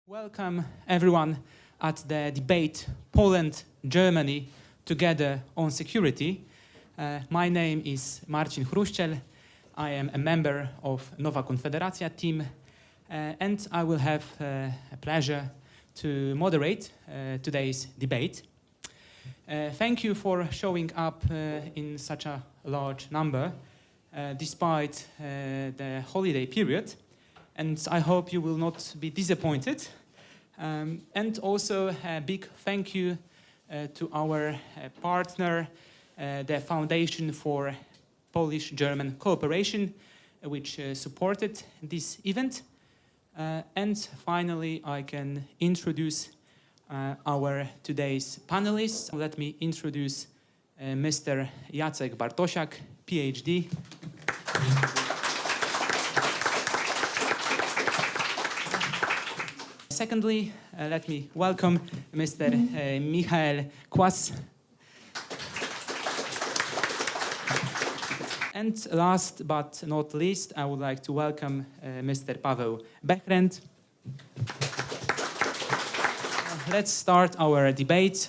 Welcome everyone at the debate Poland-Germany together on security. My name is Marcin Chruściel. I am a member of Nowa Konfederacja team and I will have a pleasure to moderate today's debate. Thank you for showing up in such a large number despite the holiday period, and I hope you will not be disappointed. And also a big thank you to our partner, the Foundation for Polish-German Cooperation, which supported this event. And finally, I can introduce our today's panelists. Let me introduce Mr. Jacek Bartosiak, PhD. Secondly, let me welcome Mr. Quaas. And last but not least, I would like to welcome Mr. Behrendt. Let's start our debate.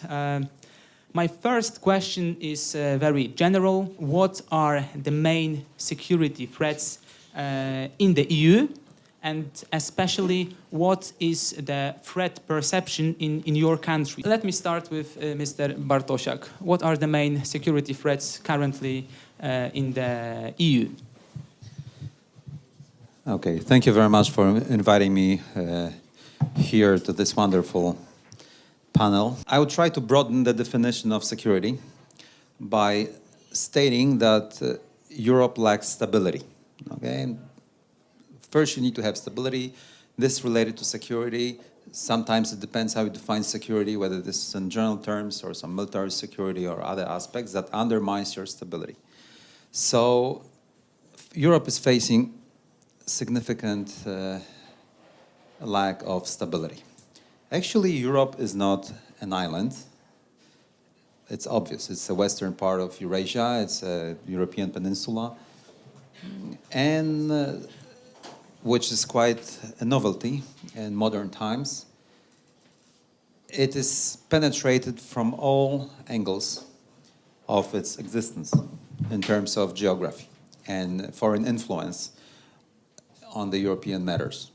My first question is very general. What are the main security threats in the EU? And especially, what is the threat perception in your country? Let me start with Mr. Bartosiak. What are the main security threats currently in the EU? Okay, thank you very much for inviting me here to this wonderful panel. I would try to broaden the definition of security by stating that Europe lacks stability. Okay. First, you need to have stability. This related to security. Sometimes it depends how you define security, whether this is in general terms or some military security or other aspects that undermines your stability. So Europe is facing significant lack of stability. Actually, Europe is not an island. It's obvious. It's the western part of Eurasia. It's a European peninsula. And which is quite a novelty in modern times. It is penetrated from all angles of its existence in terms of geography and foreign influence on the European matters.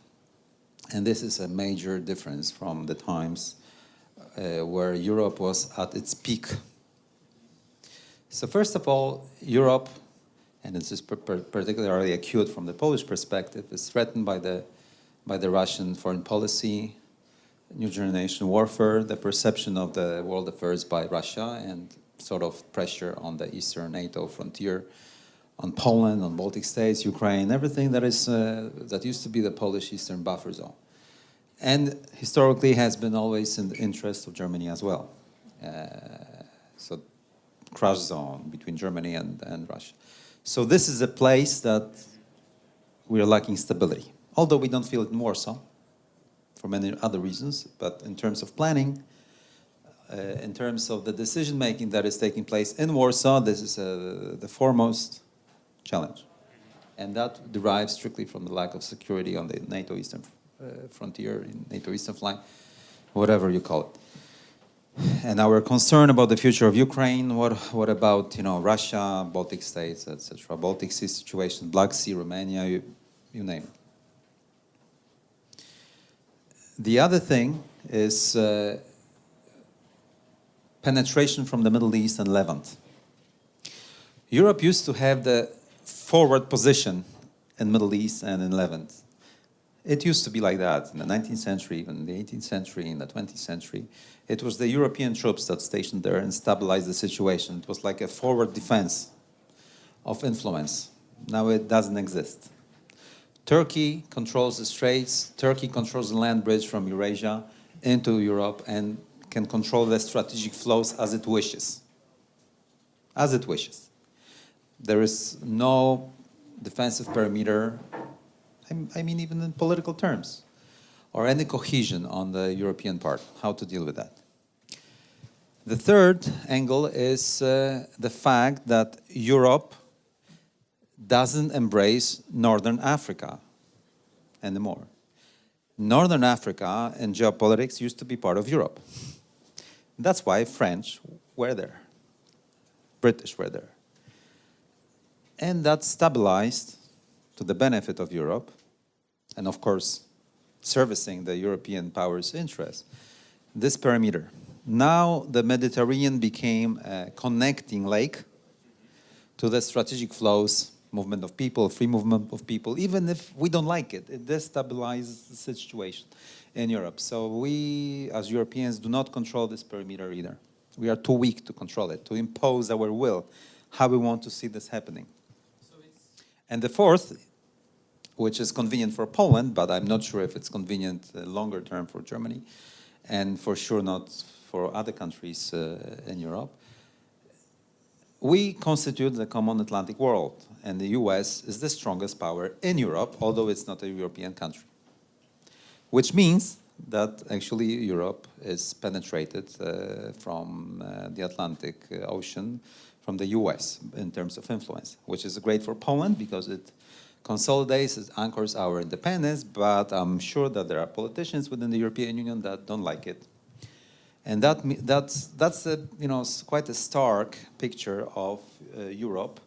And this is a major difference from the times where Europe was at its peak. So first of all, Europe, and this is particularly acute from the Polish perspective, is threatened by the Russian foreign policy, new generation warfare, the perception of the world affairs by Russia, and sort of pressure on the eastern NATO frontier, on Poland, on Baltic states, Ukraine, everything that is that used to be the Polish eastern buffer zone, and historically has been always in the interest of Germany as well. So, crash zone between Germany and Russia. So this is a place that we are lacking stability, although we don't feel it in Warsaw for many other reasons, but in terms of planning, in terms of the decision-making that is taking place in Warsaw, this is the foremost challenge. And that derives strictly from the lack of security on the NATO eastern frontier, in NATO eastern flank, whatever you call it. And our concern about the future of Ukraine, what about, Russia, Baltic states, etc., Baltic Sea situation, Black Sea, Romania, you name it. The other thing is penetration from the Middle East and Levant. Europe used to have the forward position in Middle East and in Levant. It used to be like that in the 19th century, even in the 18th century, in the 20th century. It was the European troops that stationed there and stabilized the situation. It was like a forward defense of influence. Now it doesn't exist. Turkey controls the straits. Turkey controls the land bridge from Eurasia into Europe and can control the strategic flows as it wishes. As it wishes. There is no defensive perimeter, I mean even in political terms, or any cohesion on the European part, how to deal with that. The third angle is the fact that Europe doesn't embrace Northern Africa anymore. Northern Africa and geopolitics used to be part of Europe. That's why French were there, British were there. And that stabilized to the benefit of Europe, and of course, servicing the European powers' interests, this perimeter. Now the Mediterranean became a connecting lake to the strategic flows, movement of people, free movement of people. Even if we don't like it, it destabilizes the situation in Europe. So we, as Europeans, do not control this perimeter either. We are too weak to control it, to impose our will, how we want to see this happening. And the fourth, which is convenient for Poland, but I'm not sure if it's convenient longer term for Germany, and for sure not for other countries in Europe. We constitute the common Atlantic world, and the US is the strongest power in Europe, although it's not a European country. Which means that actually Europe is penetrated from the Atlantic Ocean, from the US in terms of influence, which is great for Poland because it consolidates, it anchors our independence, but I'm sure that there are politicians within the European Union that don't like it. And that's a, you know, quite a stark picture of Europe,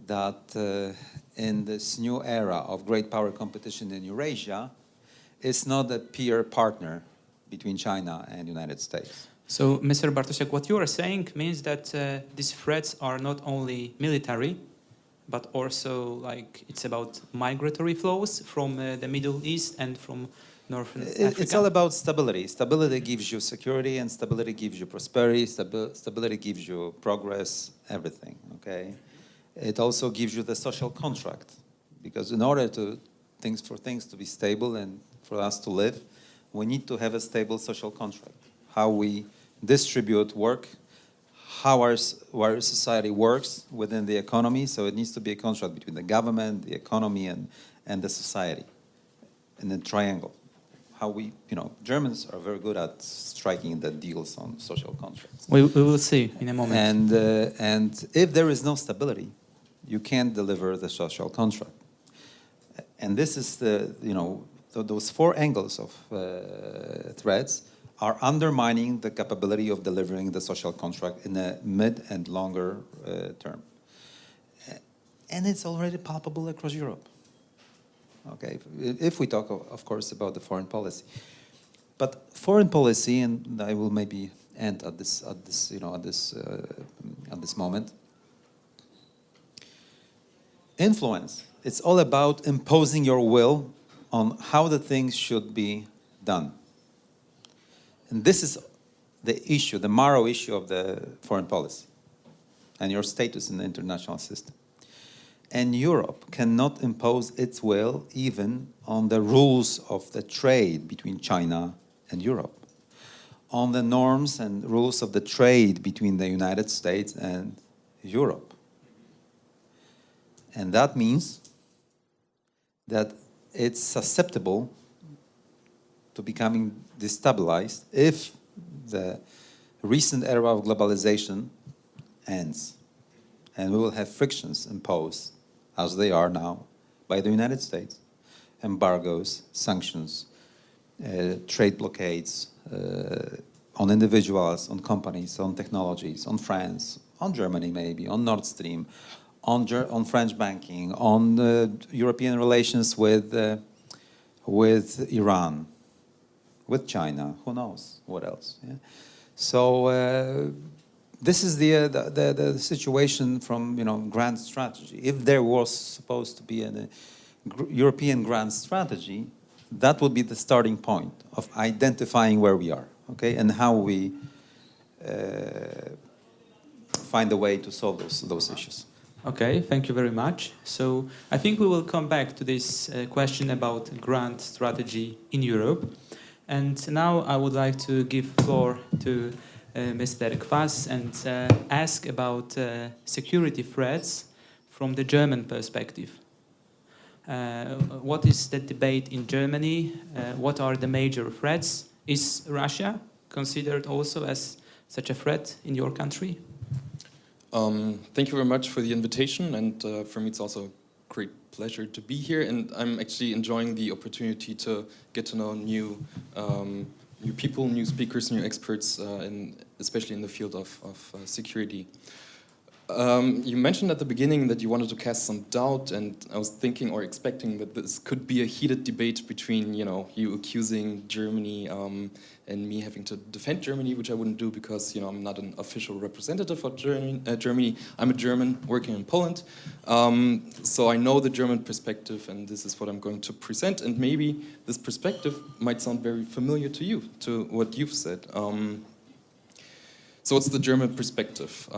that in this new era of great power competition in Eurasia, is not a peer partner between China and the United States. So, Mr. Bartosiak, what you are saying means that these threats are not only military, but also like it's about migratory flows from the Middle East and from Northern Africa? It's all about stability. Stability gives you security, and stability gives you prosperity. Stability gives you progress, everything, okay? It also gives you the social contract, because in order for things to be stable and for us to live, we need to have a stable social contract. How we distribute work, how our society works within the economy. So it needs to be a contract between the government, the economy, and the society, in a triangle. How we, you know, Germans are very good at striking the deals on social contracts. We will see in a moment. And if there is no stability, you can't deliver the social contract. And this is the, you know, those four angles of threats are undermining the capability of delivering the social contract in a mid and longer term. And it's already palpable across Europe. Okay, if we talk, of course, about the foreign policy. But foreign policy, and I will maybe end at this moment. Influence. It's all about imposing your will on how the things should be done. And this is the issue, the marrow issue of the foreign policy and your status in the international system. And Europe cannot impose its will even on the rules of the trade between China and Europe, on the norms and rules of the trade between the United States and Europe. And that means that it's susceptible to becoming destabilized if the recent era of globalization ends. And we will have frictions imposed, as they are now, by the United States. Embargoes, sanctions, trade blockades on individuals, on companies, on technologies, on France, on Germany maybe, on Nord Stream, on French banking, on European relations with Iran, with China, who knows what else. Yeah? So this is the situation from, you know, grand strategy. If there was supposed to be a European grand strategy, that would be the starting point of identifying where we are, okay, and how we find a way to solve those issues. Okay, thank you very much. So I think we will come back to this question about grand strategy in Europe. And now I would like to give floor to Mr. Quaas and ask about security threats from the German perspective. What is the debate in Germany? What are the major threats? Is Russia considered also as such a threat in your country? Thank you very much for the invitation, and for me it's also great pleasure to be here, and I'm actually enjoying the opportunity to get to know new people, new speakers, new experts, especially in the field of security. You mentioned at the beginning that you wanted to cast some doubt, and I was thinking or expecting that this could be a heated debate between, you accusing Germany and me having to defend Germany, which I wouldn't do because, I'm not an official representative of Germany. I'm a German working in Poland, so I know the German perspective, and this is what I'm going to present. And maybe this perspective might sound very familiar to you, to what you've said. So what's the German perspective?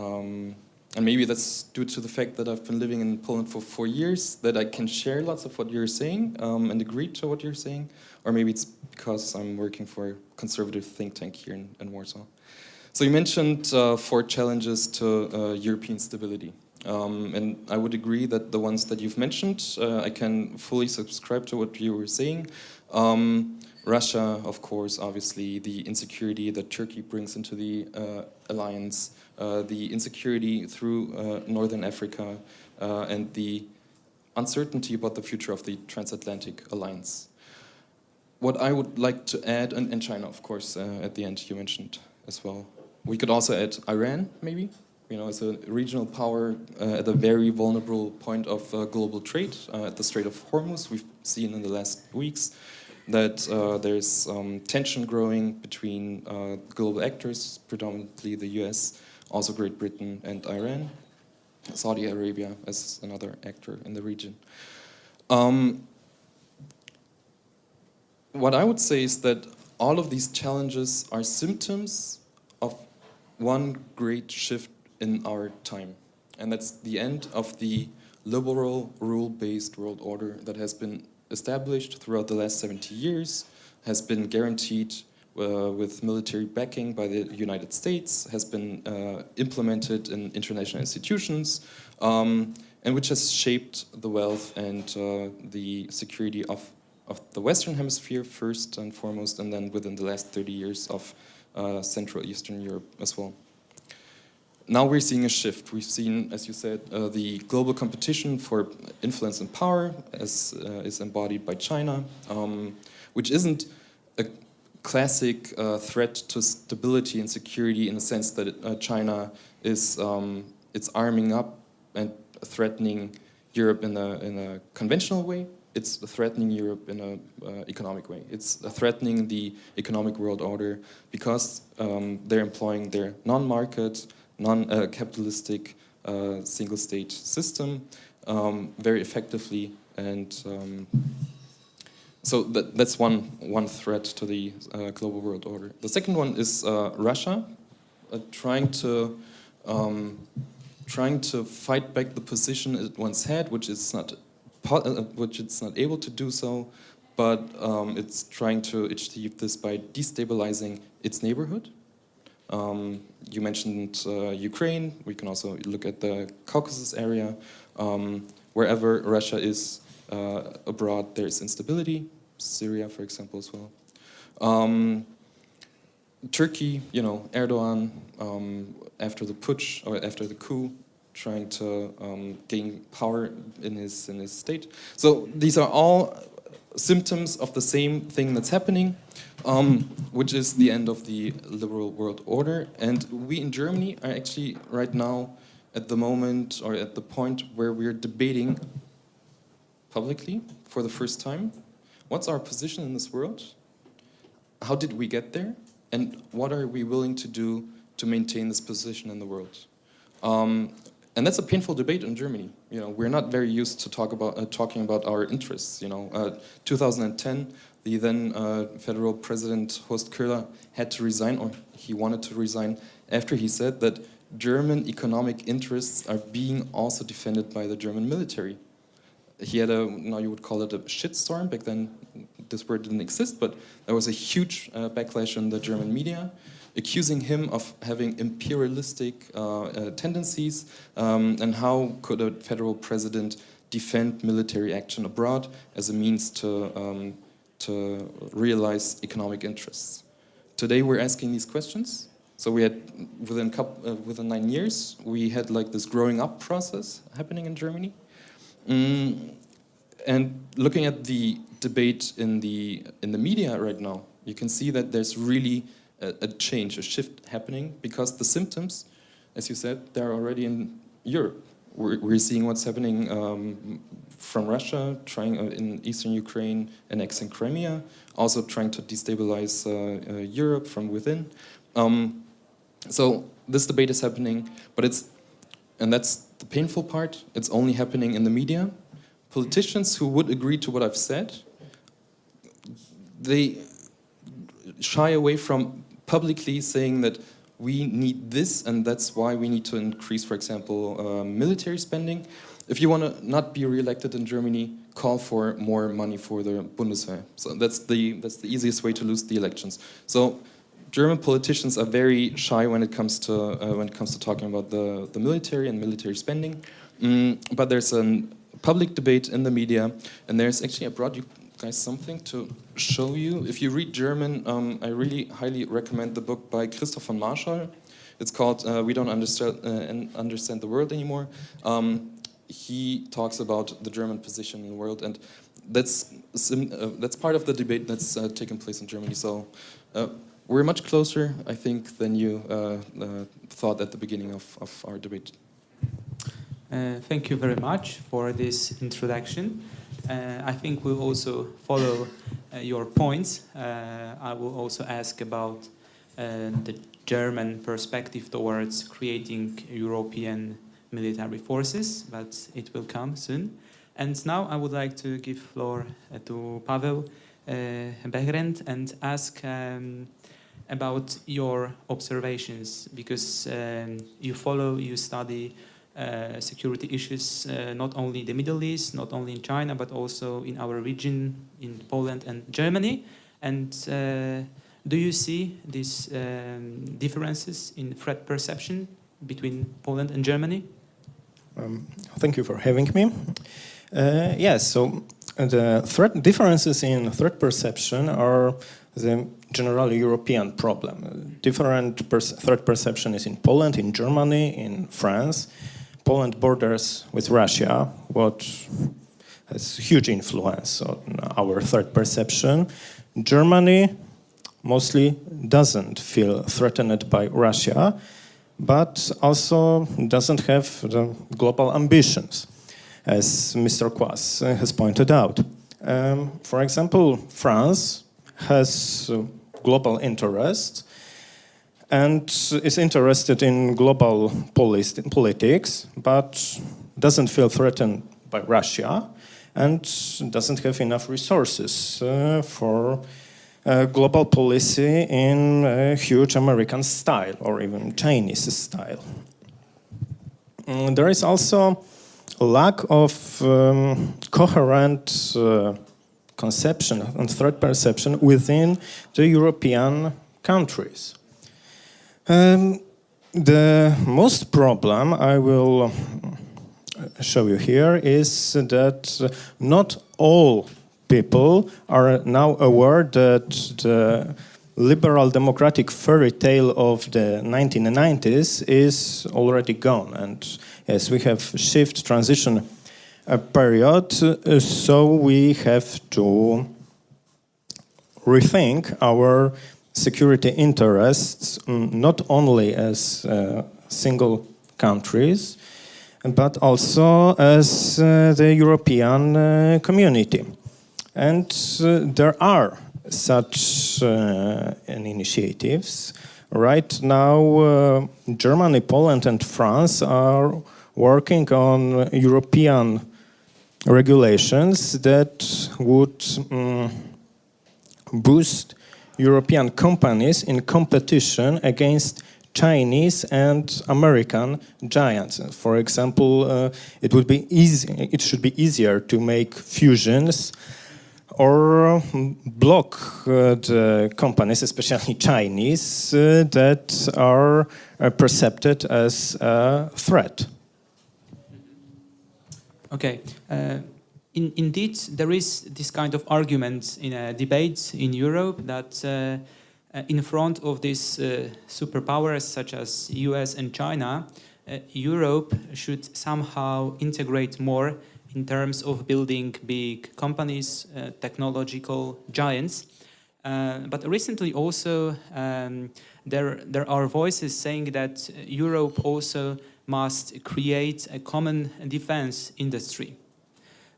And maybe that's due to the fact that I've been living in Poland for 4 years, that I can share lots of what you're saying and agree to what you're saying. Or maybe it's because I'm working for a conservative think tank here in Warsaw. So you mentioned 4 challenges to European stability. And I would agree that the ones that you've mentioned, I can fully subscribe to what you were saying. Russia, of course, obviously, the insecurity that Turkey brings into the alliance, the insecurity through Northern Africa, and the uncertainty about the future of the transatlantic alliance. What I would like to add, and China, of course, at the end you mentioned as well. We could also add Iran, maybe, as a regional power at a very vulnerable point of global trade at the Strait of Hormuz. We've seen in the last weeks that there's tension growing between global actors, predominantly the US, also Great Britain and Iran, Saudi Arabia as another actor in the region. What I would say is that all of these challenges are symptoms of one great shift in our time, and that's the end of the liberal, rule-based world order that has been established throughout the last 70 years, has been guaranteed with military backing by the United States, has been implemented in international institutions, and which has shaped the wealth and the security of the Western Hemisphere first and foremost, and then within the last 30 years of Central Eastern Europe as well. Now we're seeing a shift. We've seen, as you said, the global competition for influence and power as is embodied by China, which isn't a classic threat to stability and security in the sense that China is it's arming up and threatening Europe in a conventional way. It's threatening Europe in an economic way. It's threatening the economic world order because they're employing their non-market, non-capitalistic single-state system very effectively, and so that's one threat to the global world order. The second one is Russia trying to fight back the position it once had, which it's not able to do so, but it's trying to achieve this by destabilizing its neighborhood. You mentioned Ukraine. We can also look at the Caucasus area. Wherever Russia is abroad, there's instability. Syria, for example, as well. Turkey, Erdogan, after the putsch or after the coup, trying to gain power in his state. So these are all symptoms of the same thing that's happening, which is the end of the liberal world order. And we in Germany are actually right now at the moment or at the point where we're debating publicly for the first time, what's our position in this world? How did we get there? And what are we willing to do to maintain this position in the world? And that's a painful debate in Germany. We're not very used to talking about our interests. 2010, the then federal president Horst Köhler had to resign, or he wanted to resign, after he said that German economic interests are being also defended by the German military. He had now you would call it a shitstorm. Back then, this word didn't exist, but there was a huge backlash in the German media, accusing him of having imperialistic tendencies, and how could a federal president defend military action abroad as a means to realize economic interests. Today we're asking these questions. So we had, within 9 years, we had like this growing up process happening in Germany. And looking at the debate in the media right now, you can see that there's really a change, a shift happening, because the symptoms, as you said, they're already in Europe. We're seeing what's happening from Russia, trying in eastern Ukraine, annexing Crimea, also trying to destabilize Europe from within. So this debate is happening, but and that's the painful part, it's only happening in the media. Politicians who would agree to what I've said, they shy away from publicly saying that we need this, and that's why we need to increase, for example, military spending. If you want to not be re-elected in Germany, call for more money for the Bundeswehr. So that's the easiest way to lose the elections. So German politicians are very shy when it comes to talking about the military and military spending. But there's a public debate in the media, and there's actually, I brought you guys something to show you. If you read German, I really highly recommend the book by Christoph von Marschall. It's called We Don't Understand the World Anymore. He talks about the German position in the world, and that's part of the debate that's taken place in Germany. So we're much closer, I think, than you thought at the beginning of our debate. Thank you very much for this introduction. I think we'll also follow your points. I will also ask about the German perspective towards creating European military forces, but it will come soon. And now I would like to give floor to Paweł Behrendt and ask about your observations, because you study security issues, not only in the Middle East, not only in China, but also in our region, in Poland and Germany. And do you see these differences in threat perception between Poland and Germany? Thank you for having me. Yes, so the differences in threat perception are the generally European problem. Different threat perception is in Poland, in Germany, in France. Poland borders with Russia, what has huge influence on our threat perception. Germany mostly doesn't feel threatened by Russia, but also doesn't have the global ambitions, as Mr. Quaas has pointed out. For example, France has global interests and is interested in global politics, but doesn't feel threatened by Russia and doesn't have enough resources for global policy in a huge American style or even Chinese style. There is also a lack of coherent conception and threat perception within the European countries. The most problem I will show you here is that not all people are now aware that the liberal democratic fairy tale of the 1990s is already gone, and yes, we have transition period, so we have to rethink our security interests, not only as single countries, but also as the European community. And there are such initiatives. Right now, Germany, Poland, and France are working on European regulations that would boost European companies in competition against Chinese and American giants. For example, it should be easier to make fusions or block the companies, especially Chinese, that are perceived as a threat. Okay. Indeed, there is this kind of argument in a debate in Europe that in front of these superpowers such as US and China, Europe should somehow integrate more in terms of building big companies, technological giants. But recently also there are voices saying that Europe also must create a common defense industry.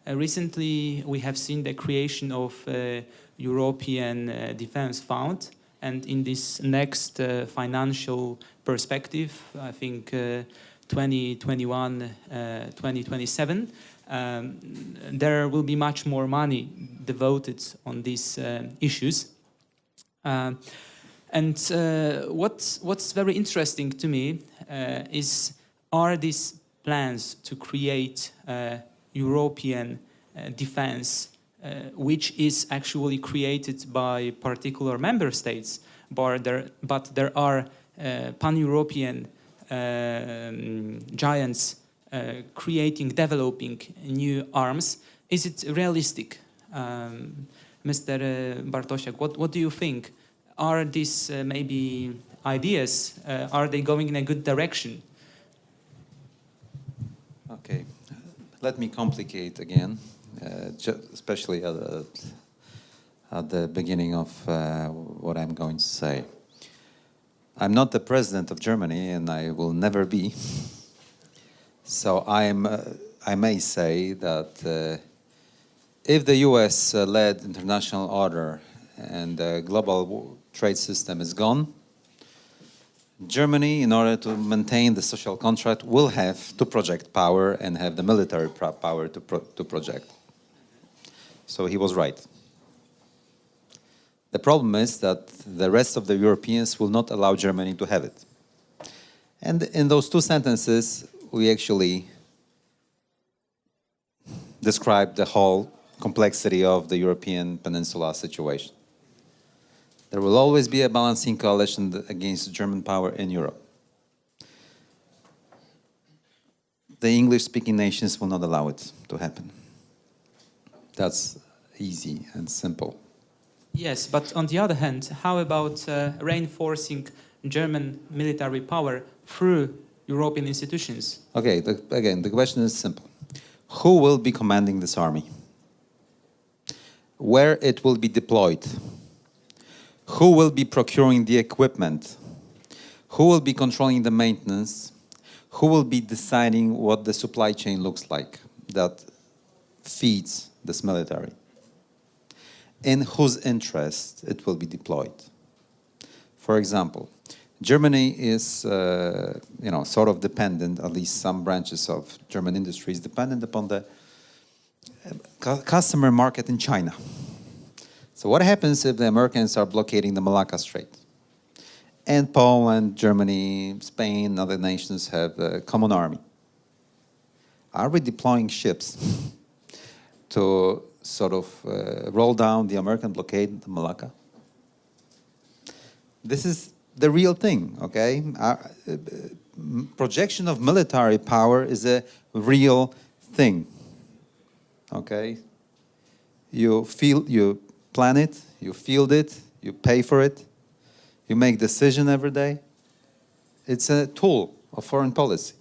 Recently we have seen the creation of a European Defense Fund, and in this next financial perspective, I think 2021-2027, there will be much more money devoted on these issues. And what's very interesting to me are these plans to create European defense, which is actually created by particular member states, but there are pan-European giants developing new arms. Is it realistic? Mr. Bartosiak, what do you think? Are these maybe ideas, are they going in a good direction? Okay, let me complicate again, especially at the beginning of what I'm going to say. I'm not the president of Germany, and I will never be. So I may say that if the US-led international order and the global trade system is gone, Germany, in order to maintain the social contract, will have to project power and have the military power to project. So he was right. The problem is that the rest of the Europeans will not allow Germany to have it. And in those two sentences, we actually describe the whole complexity of the European peninsula situation. There will always be a balancing coalition against German power in Europe. The English-speaking nations will not allow it to happen. That's easy and simple. Yes, but on the other hand, how about reinforcing German military power through European institutions? Okay, again, the question is simple. Who will be commanding this army? Where it will be deployed? Who will be procuring the equipment? Who will be controlling the maintenance? Who will be deciding what the supply chain looks like that feeds this military? In whose interest it will be deployed? For example, Germany is, sort of dependent, at least some branches of German industry is dependent upon the customer market in China. So what happens if the Americans are blockading the Malacca Strait? And Poland, Germany, Spain, other nations have a common army. Are we deploying ships to sort of roll down the American blockade in Malacca? This is the real thing, okay? Projection of military power is a real thing, okay? You plan it, you field it, you pay for it, you make decision every day. It's a tool of foreign policy.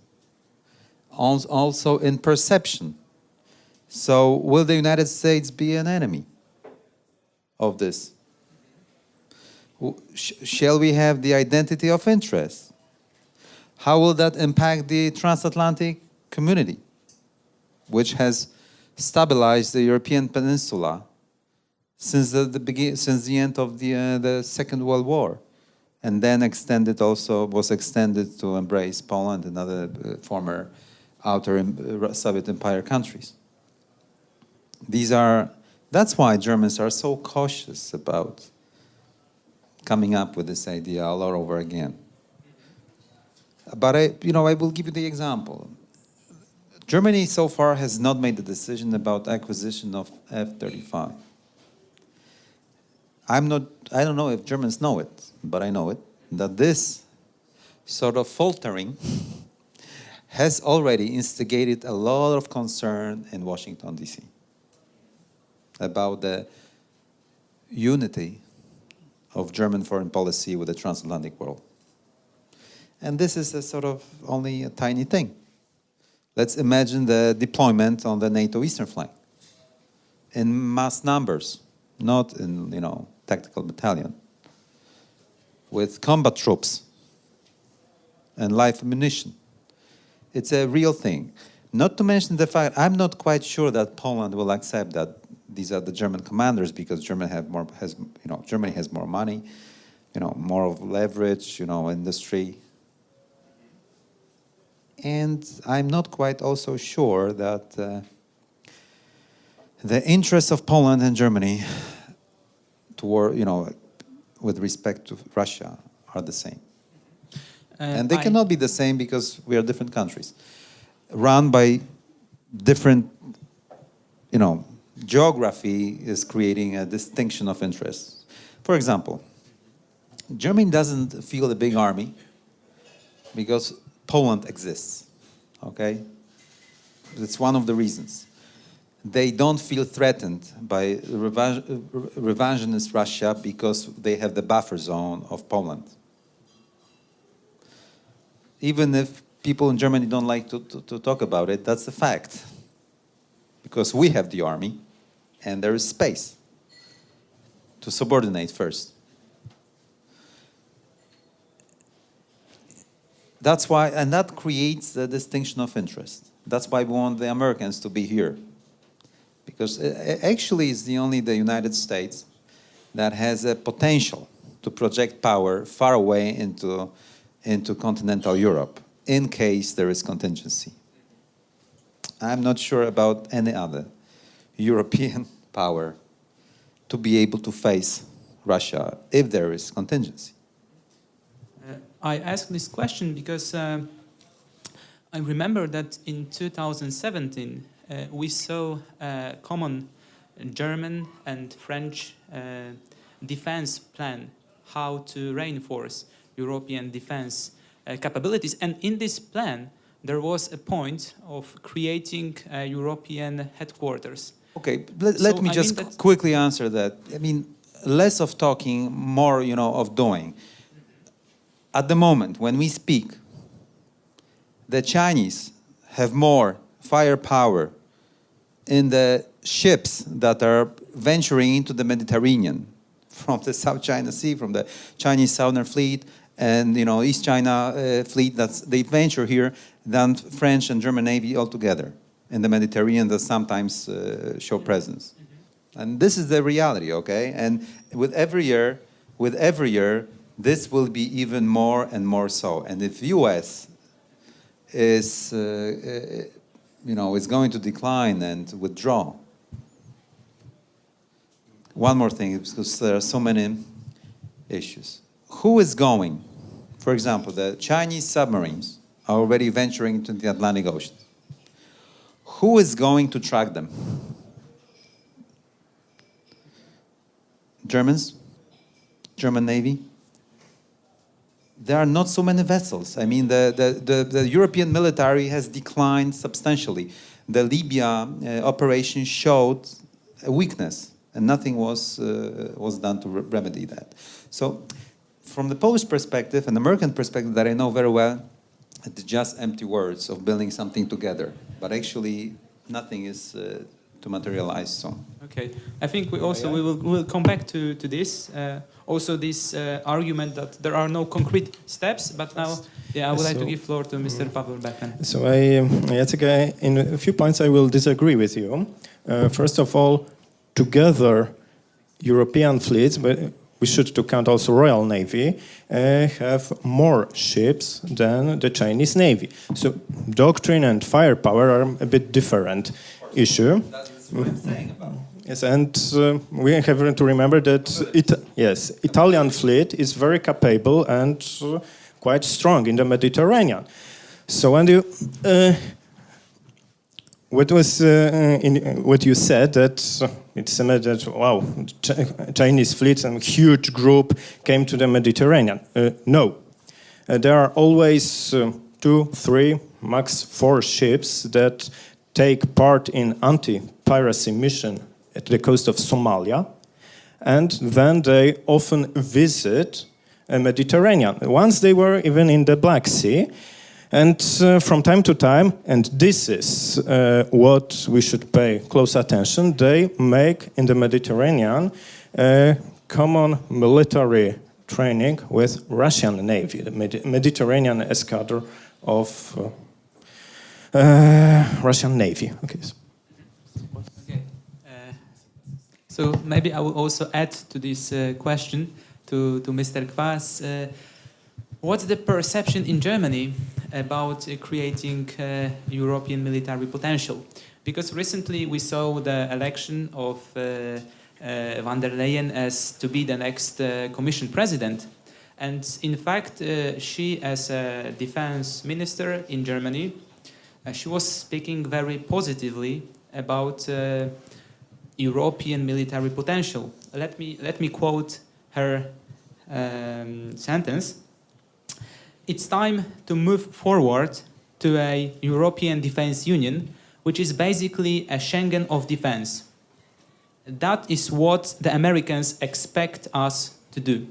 Also in perception. So will the United States be an enemy of this? Shall we have the identity of interest? How will that impact the transatlantic community, which has stabilized the European peninsula since the end of the Second World War, and then was extended to embrace Poland and other former outer Soviet Empire countries. That's why Germans are so cautious about coming up with this idea all over again. But I will give you the example. Germany so far has not made the decision about acquisition of F-35. I don't know if Germans know it, but I know it, that this sort of faltering has already instigated a lot of concern in Washington D.C. about the unity of German foreign policy with the transatlantic world. And this is a sort of only a tiny thing. Let's imagine the deployment on the NATO eastern flank in mass numbers, not in, tactical battalion, with combat troops and live ammunition. It's a real thing. Not to mention the fact, I'm not quite sure that Poland will accept that these are the German commanders, because Germany has more money, more of leverage, industry. And I'm not quite also sure that the interests of Poland and Germany toward, with respect to Russia are the same. And they cannot be the same because we are different countries, run by different, geography is creating a distinction of interests. For example, Germany doesn't feel a big army because Poland exists, okay? That's one of the reasons. They don't feel threatened by revisionist Russia because they have the buffer zone of Poland. Even if people in Germany don't like to talk about it, that's a fact. Because we have the army, and there is space to subordinate first. That's why, and that creates the distinction of interest. That's why we want the Americans to be here. Because actually it's only the United States that has a potential to project power far away into continental Europe, in case there is contingency. I'm not sure about any other European power to be able to face Russia if there is contingency. I ask this question because I remember that in 2017 we saw a common German and French defense plan, how to reinforce European defense capabilities. And in this plan, there was a point of creating a European headquarters. Okay, let me just quickly answer that. I mean, less of talking, more, of doing. At the moment, when we speak, the Chinese have more firepower in the ships that are venturing into the Mediterranean from the South China Sea, from the Chinese Southern Fleet, and East China fleet they venture here than French and German Navy altogether in the Mediterranean that sometimes show presence. And this is the reality, okay? And with every year, this will be even more and more so. And if U.S. is, is going to decline and withdraw. One more thing, because there are so many issues. Who is going? For example, the Chinese submarines are already venturing into the Atlantic Ocean. Who is going to track them? Germans? German Navy? There are not so many vessels. I mean, the European military has declined substantially. The Libya operation showed a weakness, and nothing was done to remedy that. So, from the Polish perspective and American perspective that I know very well, it's just empty words of building something together. But actually, nothing is to materialize soon. Okay, I think we will come back to this. Also, this argument that there are no concrete steps. But now, I would like to give floor to Mr. Pavel Bechen. So, Jacek, in a few points, I will disagree with you. First of all, together, European fleets, but we should to count also Royal Navy, have more ships than the Chinese Navy. So doctrine and firepower are a bit different issue. That's what I'm saying about. Yes, and we have to remember that Italian fleet is very capable and quite strong in the Mediterranean. So when you what you said that it seemed that wow, Chinese fleets and huge group came to the Mediterranean. No, there are always 2, 3, max 4 ships that take part in anti-piracy mission at the coast of Somalia, and then they often visit a Mediterranean. Once they were even in the Black Sea, And from time to time, and this is what we should pay close attention, they make in the Mediterranean common military training with Russian Navy, the Mediterranean escadron of Russian Navy. Okay. Okay. So maybe I will also add to this question to Mr. Quaas. What's the perception in Germany about creating European military potential? Because recently we saw the election of van der Leyen as to be the next Commission president. And in fact, she as a defense minister in Germany, she was speaking very positively about European military potential. Let me quote her sentence. It's time to move forward to a European Defense Union, which is basically a Schengen of defense. That is what the Americans expect us to do.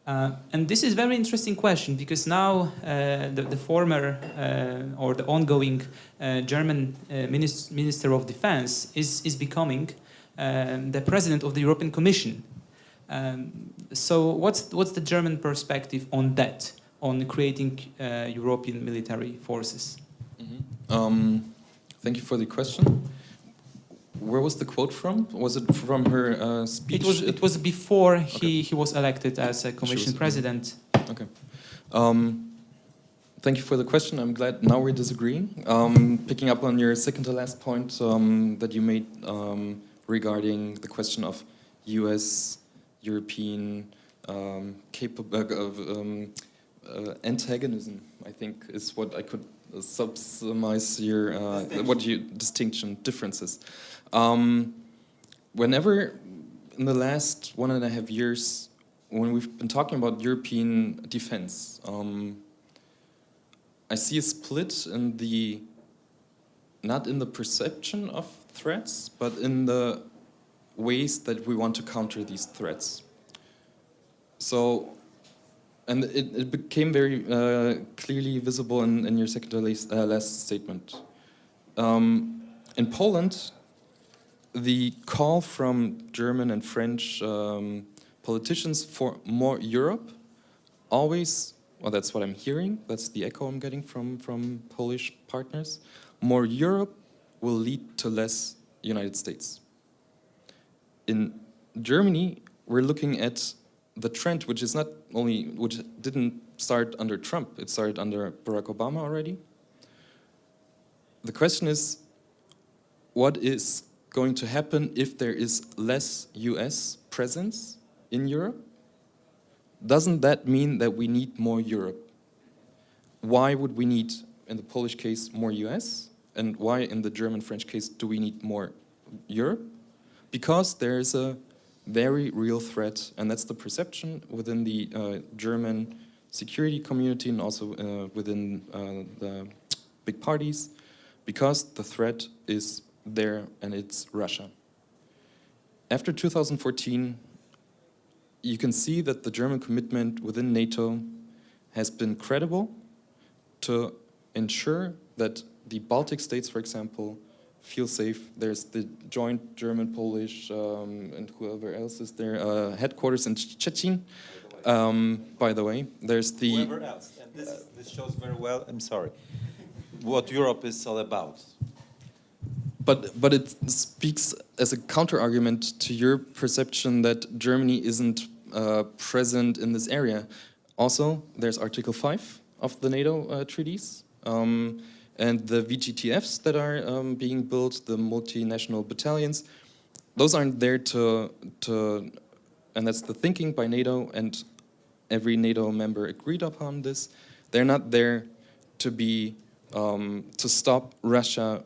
And this is a very interesting question because now the former or the ongoing German Minister of Defense is becoming the President of the European Commission. So what's the German perspective on that, on creating European military forces? Mm-hmm. Thank you for the question. Where was the quote from? Was it from her speech? It was before he was elected as a Commission president. Okay. Thank you for the question. I'm glad now we're disagreeing. Picking up on your second to last point that you made regarding the question of U.S. European antagonism, I think is what I could subsumize your what you distinction differences. Whenever in the last 1.5 years, when we've been talking about European defense, I see a split in the not in the perception of threats, but in the ways that we want to counter these threats. So, and it became very clearly visible in your second to last statement. In Poland, the call from German and French politicians for more Europe always, well, that's what I'm hearing, that's the echo I'm getting from Polish partners, more Europe will lead to less United States. In Germany, we're looking at the trend, which is not only, which didn't start under Trump, it started under Barack Obama already. The question is, what is going to happen if there is less US presence in Europe? Doesn't that mean that we need more Europe? Why would we need, in the Polish case, more US? And why, in the German-French case, do we need more Europe? Because there is a very real threat, and that's the perception within the German security community and also within the big parties, because the threat is there and it's Russia. After 2014, you can see that the German commitment within NATO has been credible to ensure that the Baltic states, for example, feel safe. There's the joint German-Polish and whoever else is there, headquarters in Szczecin, by the way. There's the... Whoever else. And this shows very well, I'm sorry, what Europe is all about. But it speaks as a counter-argument to your perception that Germany isn't present in this area. Also, there's Article 5 of the NATO treaties, and the VGTFs that are being built, the multinational battalions. Those aren't there to, and that's the thinking by NATO, and every NATO member agreed upon this. They're not there to be, to stop Russia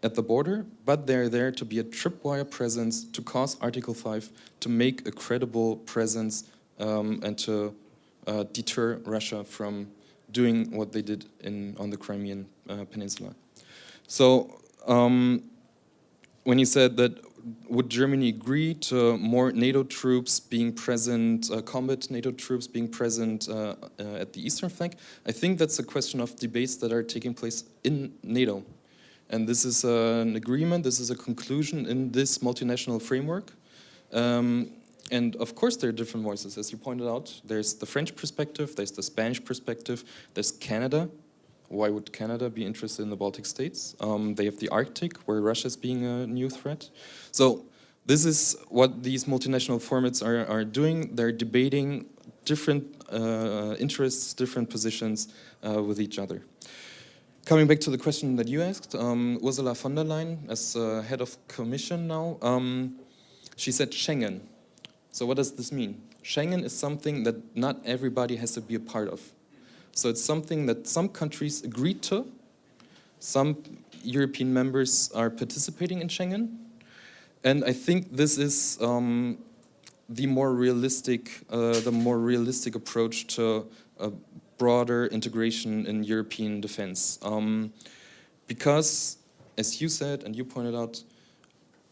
at the border, but they're there to be a tripwire presence, to cause Article 5, to make a credible presence, and to deter Russia from doing what they did on the Crimean Peninsula. So when you said that would Germany agree to more NATO troops being present, combat NATO troops being present at the eastern flank? I think that's a question of debates that are taking place in NATO. And this is an agreement, this is a conclusion in this multinational framework. And of course there are different voices, as you pointed out. There's the French perspective, there's the Spanish perspective, there's Canada. Why would Canada be interested in the Baltic states? They have the Arctic, where Russia is being a new threat. So this is what these multinational formats are doing. They're debating different interests, different positions with each other. Coming back to the question that you asked, Ursula von der Leyen, as head of Commission now, she said Schengen. So what does this mean? Schengen is something that not everybody has to be a part of. So it's something that some countries agreed to. Some European members are participating in Schengen. And I think this is the more realistic approach to a broader integration in European defense. Because, as you said and you pointed out,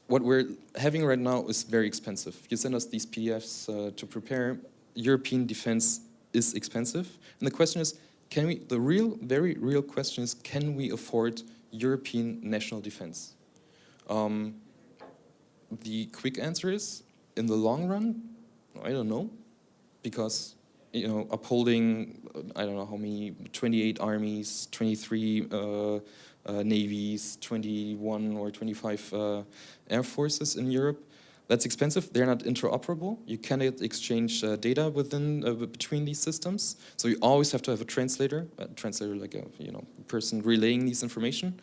what we're having right now is very expensive. You send us these PDFs to prepare. European defense is expensive. And the question is, very real question is, can we afford European national defense? The quick answer is, in the long run, I don't know, because upholding, I don't know how many, 28 armies, 23 navies, 21 or 25 air forces in Europe, that's expensive. They're not interoperable. You cannot exchange data between these systems. So you always have to have a translator like a person relaying this information.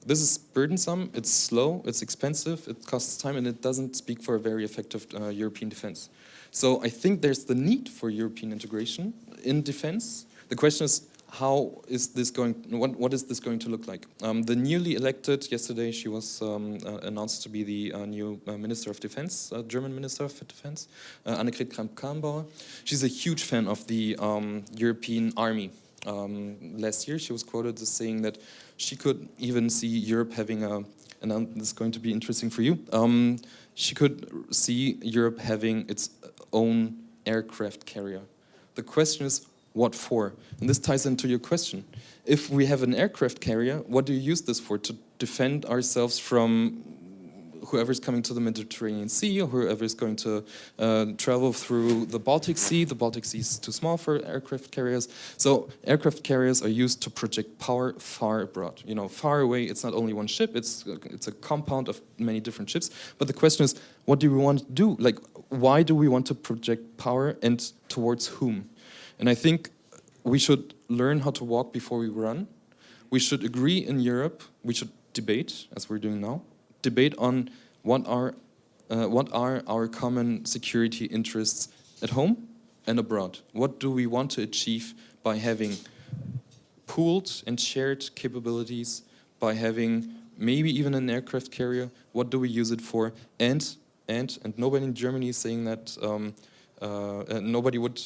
This is burdensome. It's slow. It's expensive. It costs time, and it doesn't speak for a very effective European defense. So I think there's the need for European integration in defense. The question is, how is this going? What is this going to look like? The newly elected, yesterday she was announced to be the new Minister of Defense, German Minister of Defense, Annegret Kramp-Karrenbauer. She's a huge fan of the European army. Last year she was quoted as saying that she could even see Europe having and this is going to be interesting for you, she could see Europe having its own aircraft carrier. The question is, what for? And this ties into your question. If we have an aircraft carrier, what do you use this for? To defend ourselves from whoever's coming to the Mediterranean Sea, or whoever's going to travel through the Baltic Sea. The Baltic Sea is too small for aircraft carriers. So aircraft carriers are used to project power far abroad. Far away, it's not only one ship, it's a compound of many different ships. But the question is, what do we want to do? Like, why do we want to project power, and towards whom? And I think we should learn how to walk before we run. We should agree in Europe. We should debate, as we're doing now, debate on what are our common security interests at home and abroad. What do we want to achieve by having pooled and shared capabilities, by having maybe even an aircraft carrier? What do we use it for? And nobody in Germany is saying that. Nobody would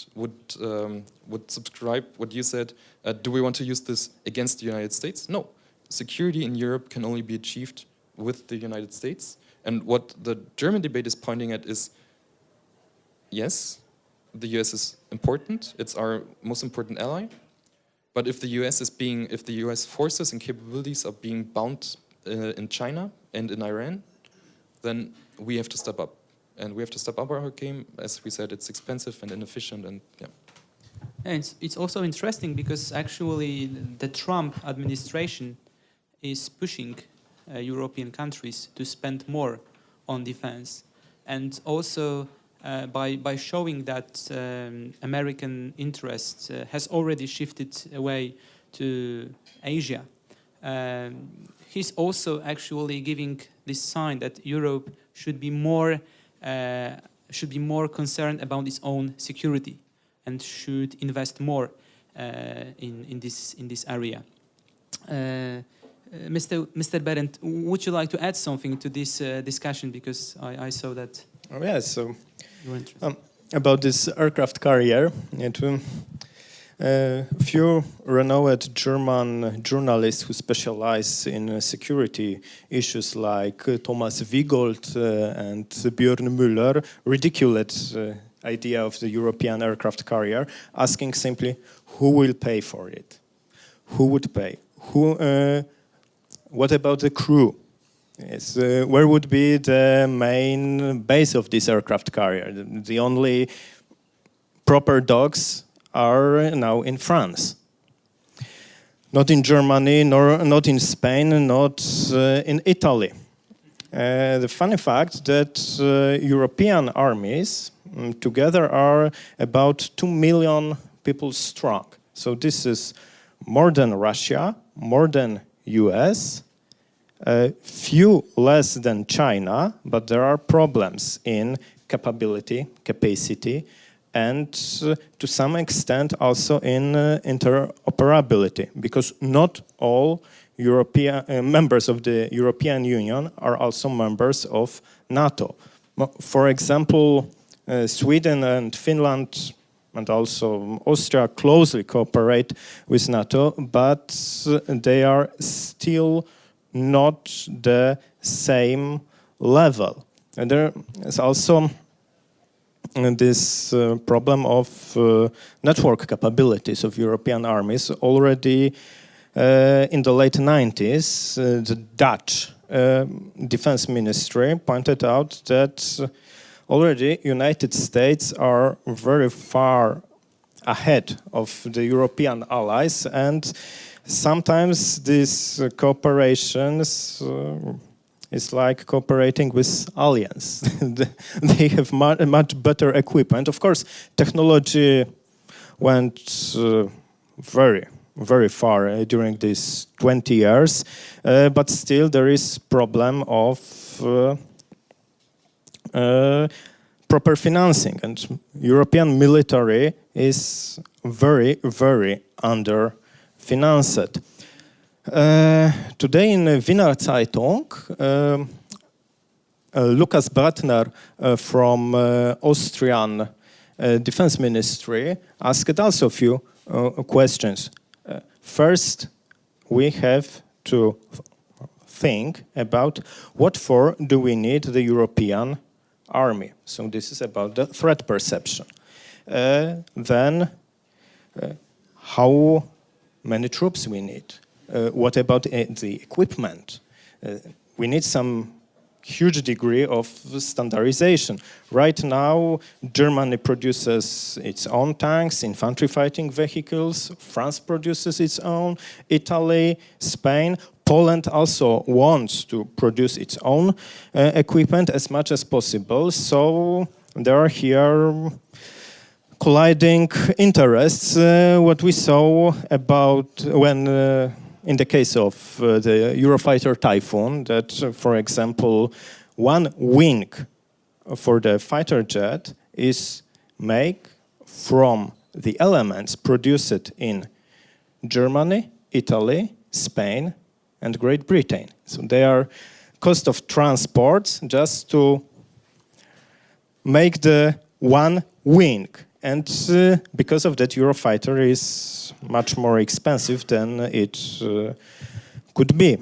subscribe what you said. Do we want to use this against the United States? No. Security in Europe can only be achieved with the United States. And what the German debate is pointing at is, yes, the US is important. It's our most important ally. But if the US forces and capabilities are being bound in China and in Iran, then we have to step up. And we have to step up our game. As we said, it's expensive and inefficient, and yeah. And it's also interesting because actually the Trump administration is pushing European countries to spend more on defense, and also by showing that American interest has already shifted away to Asia. He's also actually giving this sign that Europe should be more concerned about its own security and should invest more in this area. Mr. Behrendt, would you like to add something to this discussion? Because I saw that. Oh yes. So you were interested. about this aircraft carrier, Few renowned German journalists who specialize in security issues like Thomas Wiegold and Björn Müller ridiculed the idea of the European aircraft carrier, asking simply, who will pay for it? Who would pay? What about the crew? Yes, where would be the main base of this aircraft carrier? The only proper docks are now in France. Not in Germany, nor not in Spain, not in Italy. The funny fact that European armies together are about 2 million people strong. So this is more than Russia, more than US, few less than China, but there are problems in capability, capacity, and to some extent also in interoperability, because not all European members of the European Union are also members of NATO. For example, Sweden and Finland and also Austria closely cooperate with NATO, but they are still not the same level. And there is also this problem of network capabilities of European armies. Already in the late 90s, the Dutch Defense Ministry pointed out that already United States are very far ahead of the European allies, and sometimes these cooperations is like cooperating with aliens. They have much better equipment. Of course, technology went very, very far during these 20 years, but still there is problem of proper financing, and European military is very, very under-financed. Today in Wiener Zeitung, Lukas Bratner from Austrian Defense Ministry asked also a few questions. First, we have to think about what for do we need the European army. So this is about the threat perception. Then, how many troops we need? What about the equipment? We need some huge degree of standardization. Right now, Germany produces its own tanks, infantry fighting vehicles. France produces its own. Italy, Spain. Poland also wants to produce its own equipment as much as possible. So there are here colliding interests. What we saw about when in the case of the Eurofighter Typhoon, that, for example, one wing for the fighter jet is made from the elements produced in Germany, Italy, Spain, and Great Britain. So they are cost of transport just to make the one wing. And because of that, Eurofighter is much more expensive than it could be.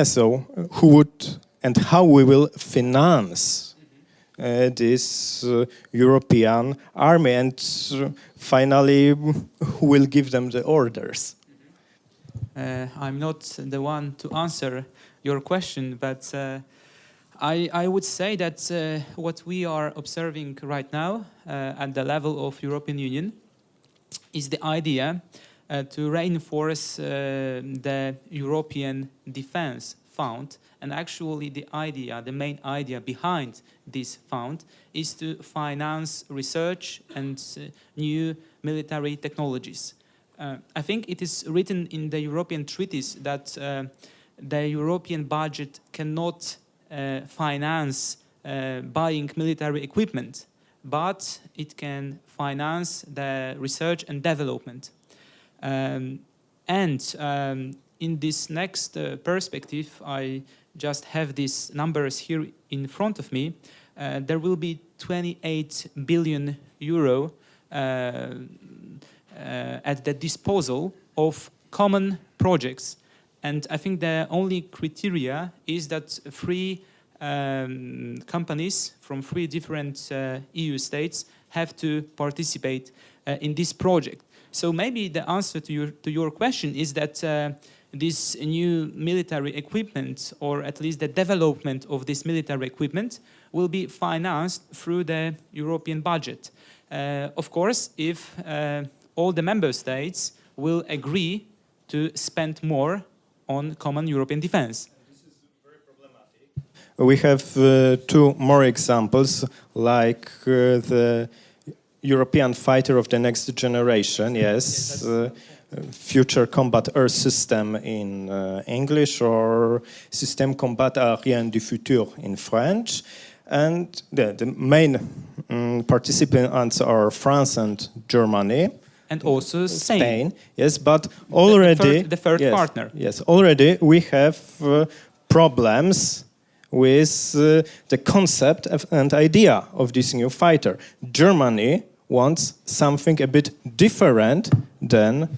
So who would and how we will finance this European army, and finally, who will give them the orders? I'm not the one to answer your question, but I would say that what we are observing right now at the level of European Union is the idea to reinforce the European Defense Fund. And actually the main idea behind this fund is to finance research and new military technologies. I think it is written in the European treaties that the European budget cannot finance buying military equipment, but it can finance the research and development. In this next perspective, I just have these numbers here in front of me. There will be 28 billion euro at the disposal of common projects. And I think the only criteria is that three companies from three different EU states have to participate in this project. So maybe the answer to your question is that this new military equipment, or at least the development of this military equipment, will be financed through the European budget. Of course, if all the member states will agree to spend more on common European defense. We have two more examples, like the European fighter of the next generation, yes, Future Combat Air System in English, or Système Combat Aérien du Futur in French. And the main participants are France and Germany. And also Spain. Yes, but already... The third yes, partner. Yes, already we have problems with the concept and idea of this new fighter. Germany wants something a bit different than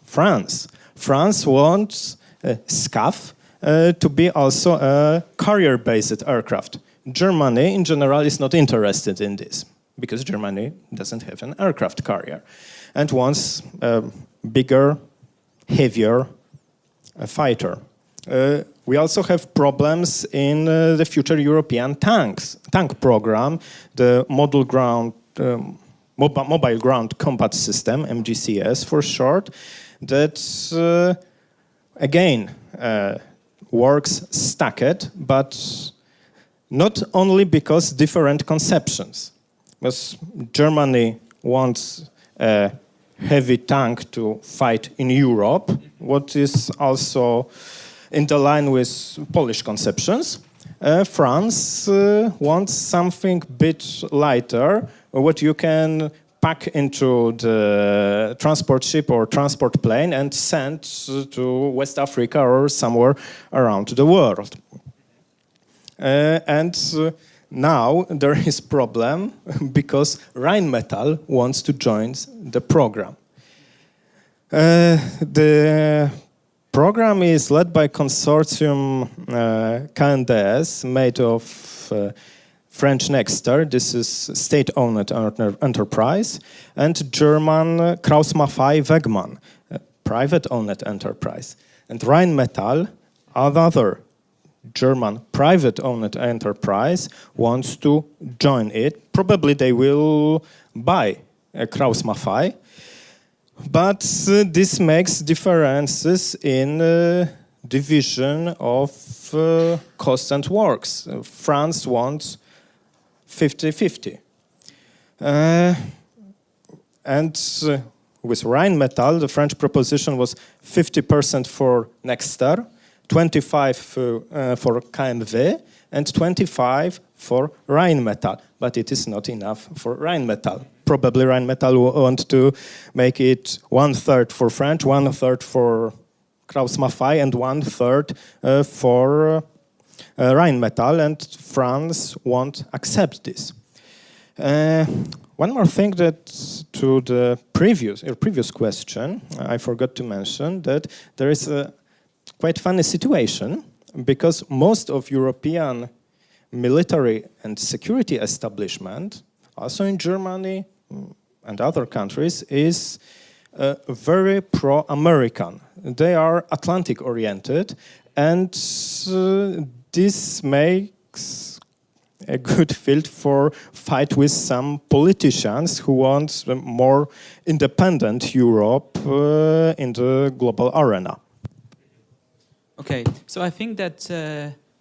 France. France wants SCAF to be also a carrier-based aircraft. Germany, in general, is not interested in this, because Germany doesn't have an aircraft carrier, and wants a bigger, heavier fighter. We also have problems in the future European tank program, the Mobile Ground Combat System, MGCS for short, that again works stacked, but not only because different conceptions. Because Germany wants a heavy tank to fight in Europe, what is also in the line with Polish conceptions. France wants something a bit lighter, what you can pack into the transport ship or transport plane and send to West Africa or somewhere around the world. Now there is problem because Rheinmetall wants to join the program. The program is led by consortium KNDS, made of French Nexter, this is state-owned enterprise, and German Krauss-Maffei Wegmann, private-owned enterprise. And Rheinmetall, another German private-owned enterprise, wants to join it. Probably they will buy a Krauss-Maffei, but this makes differences in division of costs and works. France wants 50-50. With Rheinmetall, the French proposition was 50% for Nexter, 25 for KMW, and 25 for Rheinmetall. But it is not enough for Rheinmetall. Probably Rheinmetall will want to make it 1/3 for French, 1/3 for Krauss-Maffei, and 1/3 for Rheinmetall, and France won't accept this. One more thing that to the previous question, I forgot to mention that there is a quite funny situation, because most of European military and security establishment, also in Germany and other countries, is very pro-American. They are Atlantic-oriented, and this makes a good field for fight with some politicians who want a more independent Europe in the global arena. Okay, so I think that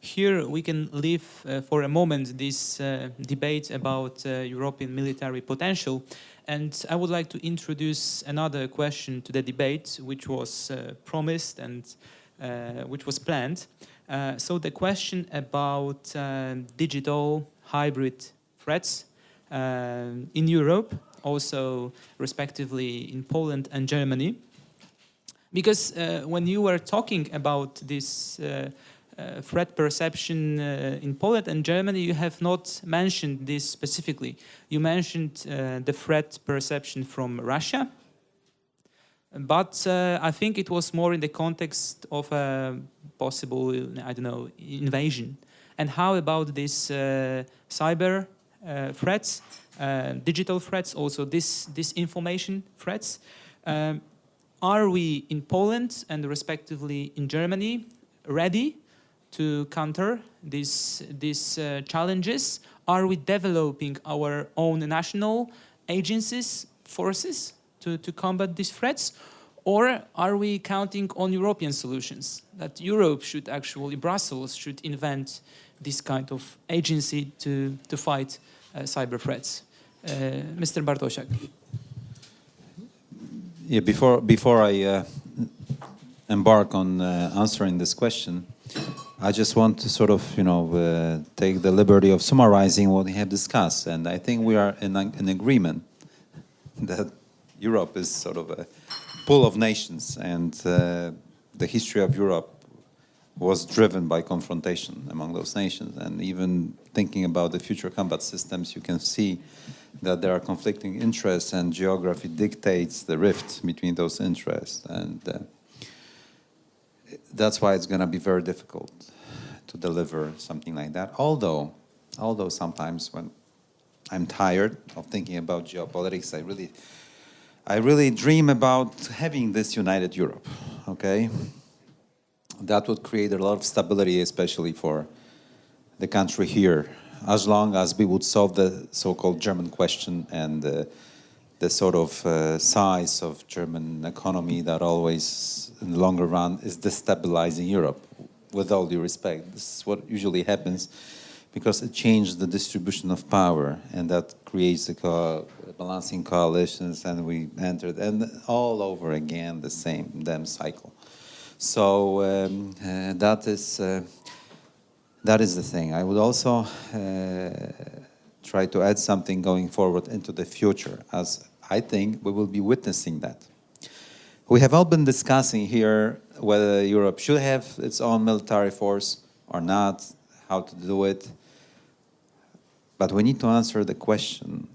here we can leave for a moment this debate about European military potential, and I would like to introduce another question to the debate, which was promised and which was planned. So the question about digital hybrid threats in Europe, also respectively in Poland and Germany. Because when you were talking about this threat perception in Poland and Germany, you have not mentioned this specifically. You mentioned the threat perception from Russia, But I think it was more in the context of a possible, I don't know, invasion. And how about these cyber threats, digital threats, also disinformation threats? Are we in Poland and respectively in Germany ready to counter these challenges? Are we developing our own national agencies, forces to combat these threats? Or are we counting on European solutions, that Europe should actually, Brussels should invent this kind of agency to fight cyber threats? Mr. Bartosiak. Yeah, before I embark on answering this question, I just want to sort of, take the liberty of summarizing what we have discussed. And I think we are in agreement that Europe is sort of a pool of nations, and the history of Europe was driven by confrontation among those nations. And even thinking about the future combat systems, you can see that there are conflicting interests, and geography dictates the rift between those interests. And that's why it's going to be very difficult to deliver something like that. Although sometimes when I'm tired of thinking about geopolitics, I really dream about having this united Europe, okay? That would create a lot of stability, especially for the country here, as long as we would solve the so-called German question and the sort of size of German economy that always, in the longer run, is destabilizing Europe. With all due respect, this is what usually happens, because it changes the distribution of power, and that creates the balancing coalitions, and we entered, and all over again the same damn cycle. So that is the thing. I would also try to add something going forward into the future, as I think we will be witnessing that. We have all been discussing here whether Europe should have its own military force or not, how to do it. But we need to answer the question,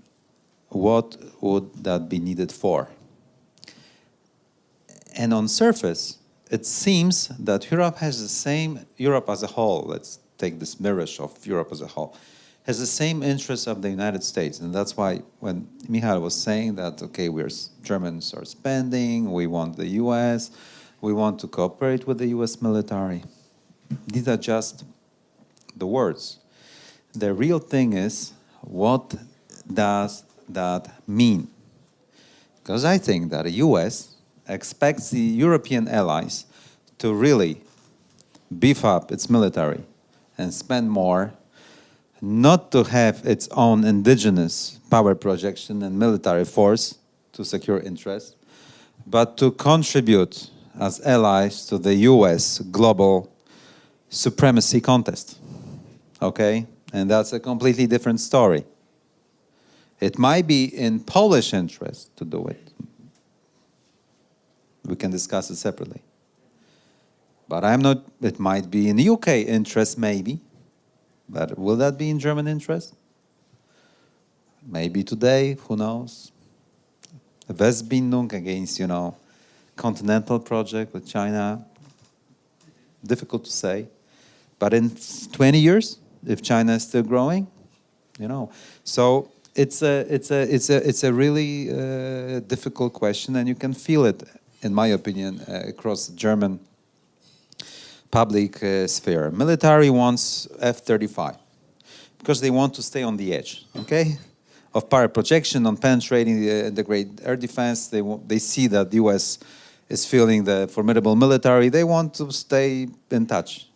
what would that be needed for? And on surface, it seems that Europe as a whole, let's take this mirage of Europe as a whole, has the same interests of the United States. And that's why when Michal was saying that, okay, Germans are spending, we want the US, we want to cooperate with the US military. These are just the words. The real thing is, what does that mean? Because I think that the US expects the European allies to really beef up its military and spend more, not to have its own indigenous power projection and military force to secure interests, but to contribute as allies to the US global supremacy contest. Okay? And that's a completely different story. It might be in Polish interest to do it. We can discuss it separately. But it might be in UK interest, maybe. But will that be in German interest? Maybe today, who knows? Westbindung against, continental project with China. Difficult to say. But in 20 years, if China is still growing, So it's a really difficult question, and you can feel it, in my opinion, across the German public sphere. Military wants F-35 because they want to stay on the edge, okay, of power projection, on penetrating the great air defense. They see that the US is feeling the formidable military. They want to stay in touch.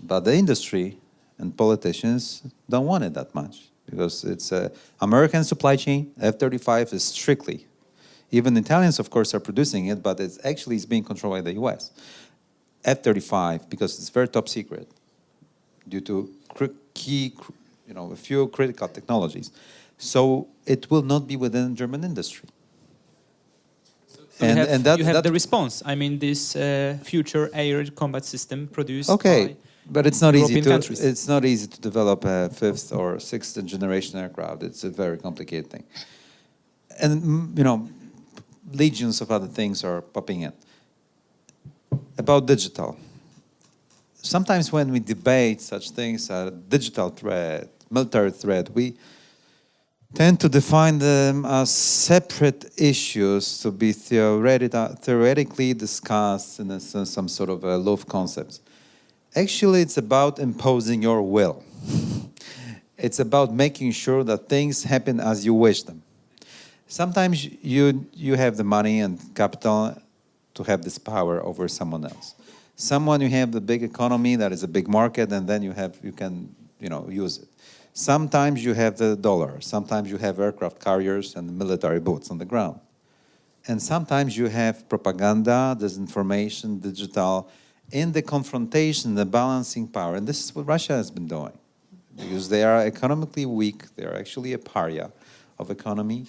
But the industry and politicians don't want it that much, because it's an American supply chain. F-35 is strictly, even Italians, of course, are producing it, but it's being controlled by the US. F-35, because it's very top secret, due to a few critical technologies. So it will not be within German industry. So you have the response. I mean, this future air combat system produced by but it's not European countries. It's not easy to develop a 5th or 6th generation aircraft. It's a very complicated thing. And legions of other things are popping in. About digital. Sometimes when we debate such things as digital threat, military threat, we tend to define them as separate issues to be theoretically discussed in some sort of aloof concepts. Actually, it's about imposing your will. It's about making sure that things happen as you wish them. Sometimes you have the money and capital to have this power over someone else. You have the big economy that is a big market, and then you can use it. Sometimes you have the dollar. Sometimes you have aircraft carriers and military boots on the ground. And sometimes you have propaganda, disinformation, digital, in the confrontation, the balancing power. And this is what Russia has been doing. Because they are economically weak, they are actually a pariah of economy,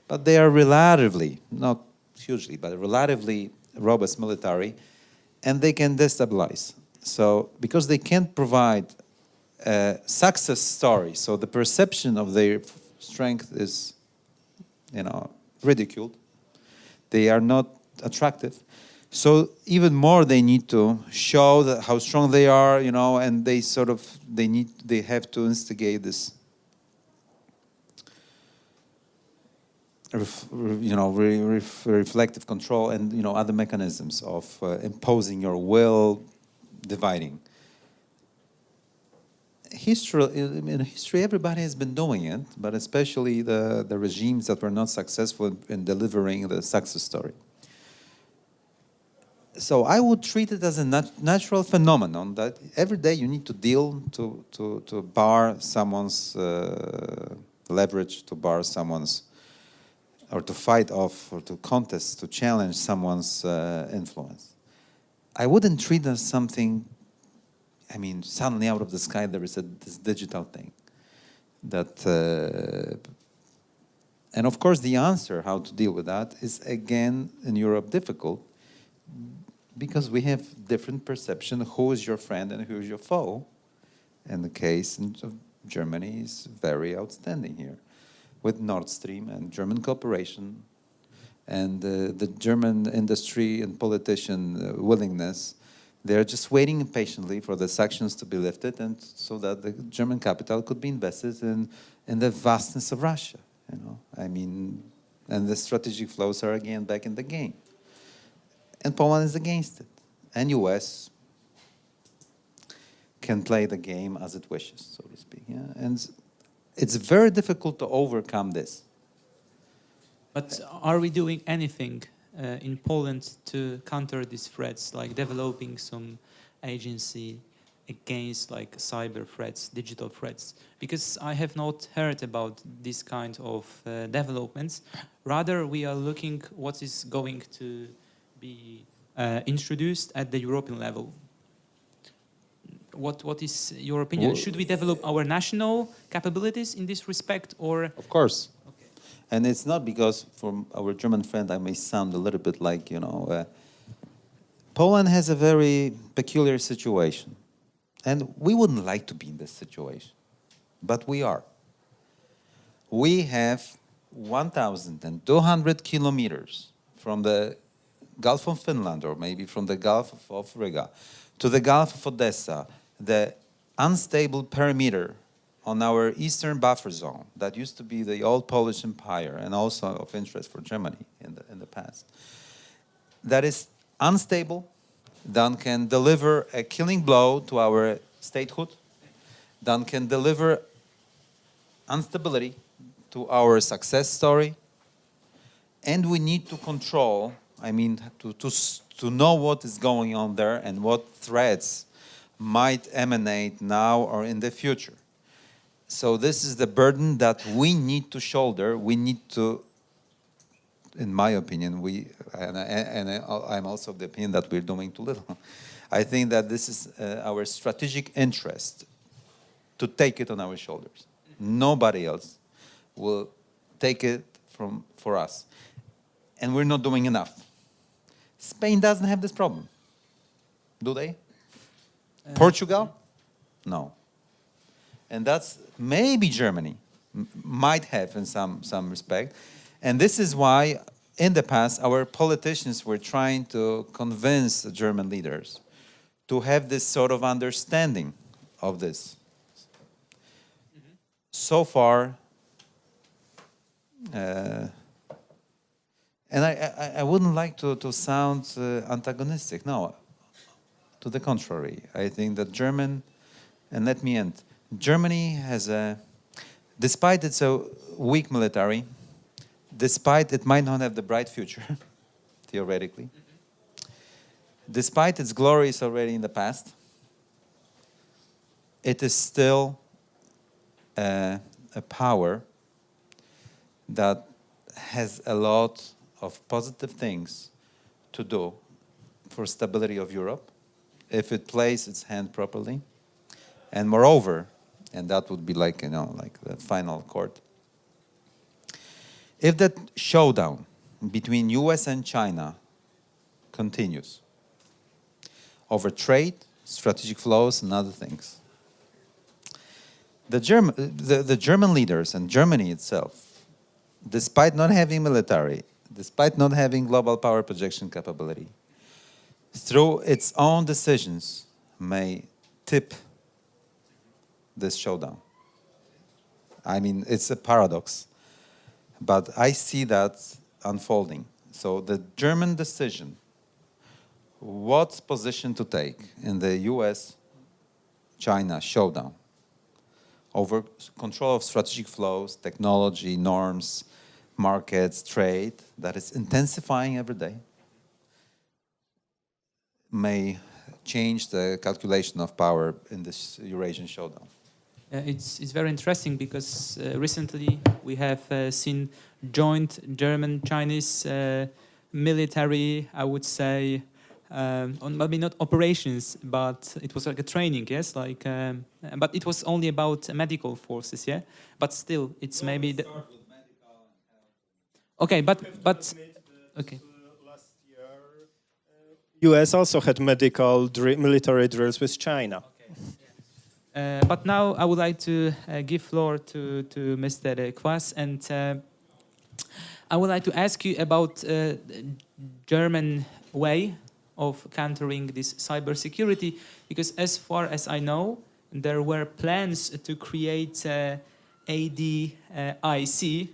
but they are relatively, not hugely, but relatively robust military, and they can destabilize. So, because they can't provide a success story, so the perception of their strength is, ridiculed. They are not attractive. So even more, they need to show how strong they are, and they have to instigate this, reflective control and other mechanisms of imposing your will, dividing. In history, everybody has been doing it, but especially the regimes that were not successful in delivering the success story. So I would treat it as a natural phenomenon that every day you need to deal to bar someone's leverage, to bar someone's, or to fight off, or to contest, to challenge someone's influence. I wouldn't treat it as something, suddenly out of the sky there is this digital thing. And of course the answer how to deal with that is again in Europe difficult, because we have different perception of who is your friend and who is your foe. And the case of Germany is very outstanding here, with Nord Stream and German cooperation, and the German industry and politician willingness. They're just waiting impatiently for the sanctions to be lifted, and so that the German capital could be invested in the vastness of Russia. And the strategic flows are again back in the game. And Poland is against it. And US can play the game as it wishes, so to speak. Yeah? And it's very difficult to overcome this. But are we doing anything in Poland to counter these threats, like developing some agency against cyber threats, digital threats? Because I have not heard about this kind of developments. Rather, we are looking what is going to be introduced at the European level. What is your opinion? Well, should we develop our national capabilities in this respect, or? Of course. Okay. And it's not because, for our German friend, I may sound a little bit like, Poland has a very peculiar situation. And we wouldn't like to be in this situation, but we are. We have 1,200 kilometers from the Gulf of Finland, or maybe from the Gulf of Riga, to the Gulf of Odessa, the unstable perimeter on our eastern buffer zone that used to be the old Polish Empire and also of interest for Germany in the past. That is unstable, that can deliver a killing blow to our statehood, that can deliver instability to our success story, and we need to control, to know what is going on there and what threats might emanate now or in the future. So this is the burden that we need to shoulder. We need to, in my opinion, I'm also of the opinion that we're doing too little. I think that this is our strategic interest to take it on our shoulders. Nobody else will take it for us. And we're not doing enough. Spain doesn't have this problem. Do they? Portugal? No. And that's maybe Germany might have in some respect. And this is why in the past, our politicians were trying to convince the German leaders to have this sort of understanding of this. So far, and I wouldn't like to sound antagonistic. No, to the contrary. I think that and let me end. Germany has despite its weak military, despite it might not have the bright future, theoretically, despite its glories already in the past, it is still a power that has a lot of positive things to do for stability of Europe if it plays its hand properly. And moreover, and that would be like the final chord, if that showdown between US and China continues over trade, strategic flows, and other things, the German leaders and Germany itself, despite not having military, despite not having global power projection capability, through its own decisions may tip this showdown. I mean, it's a paradox, but I see that unfolding. So the German decision, what position to take in the US-China showdown over control of strategic flows, technology, norms, markets, trade, that is intensifying every day, may change the calculation of power in this Eurasian showdown. It's very interesting because recently we have seen joint German-Chinese military, I would say, maybe not operations, but it was like a training, yes, but it was only about medical forces, yeah. But still, it's maybe okay, but okay. Last year, US also had military drills with China. But now I would like to give floor to Mr. Quaas, and I would like to ask you about German way of countering this cybersecurity, because as far as I know, there were plans to create ADIC,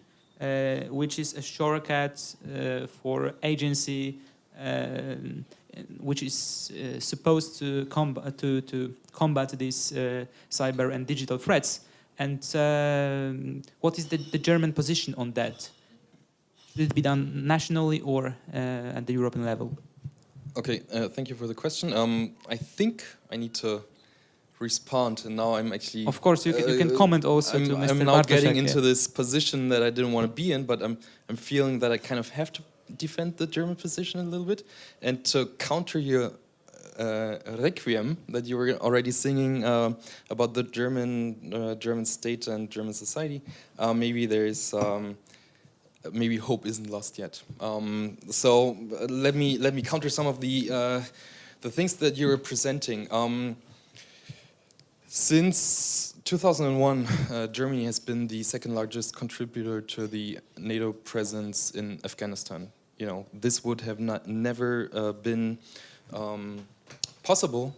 which is a shortcut for agency which is supposed to combat these cyber and digital threats. And what is the German position on that? Should it be done nationally or at the European level? Okay, thank you for the question. I think I need to respond, and now I'm actually... Of course, you can comment also to Mr. I'm now Bartosiak, getting into this position that I didn't want to be in, but I'm feeling that I kind of have to defend the German position a little bit. And to counter your requiem that you were already singing about the German state and German society, maybe there is... maybe hope isn't lost yet. So let me counter some of the things that you were presenting. Since 2001, Germany has been the second largest contributor to the NATO presence in Afghanistan. You know, this would have never been possible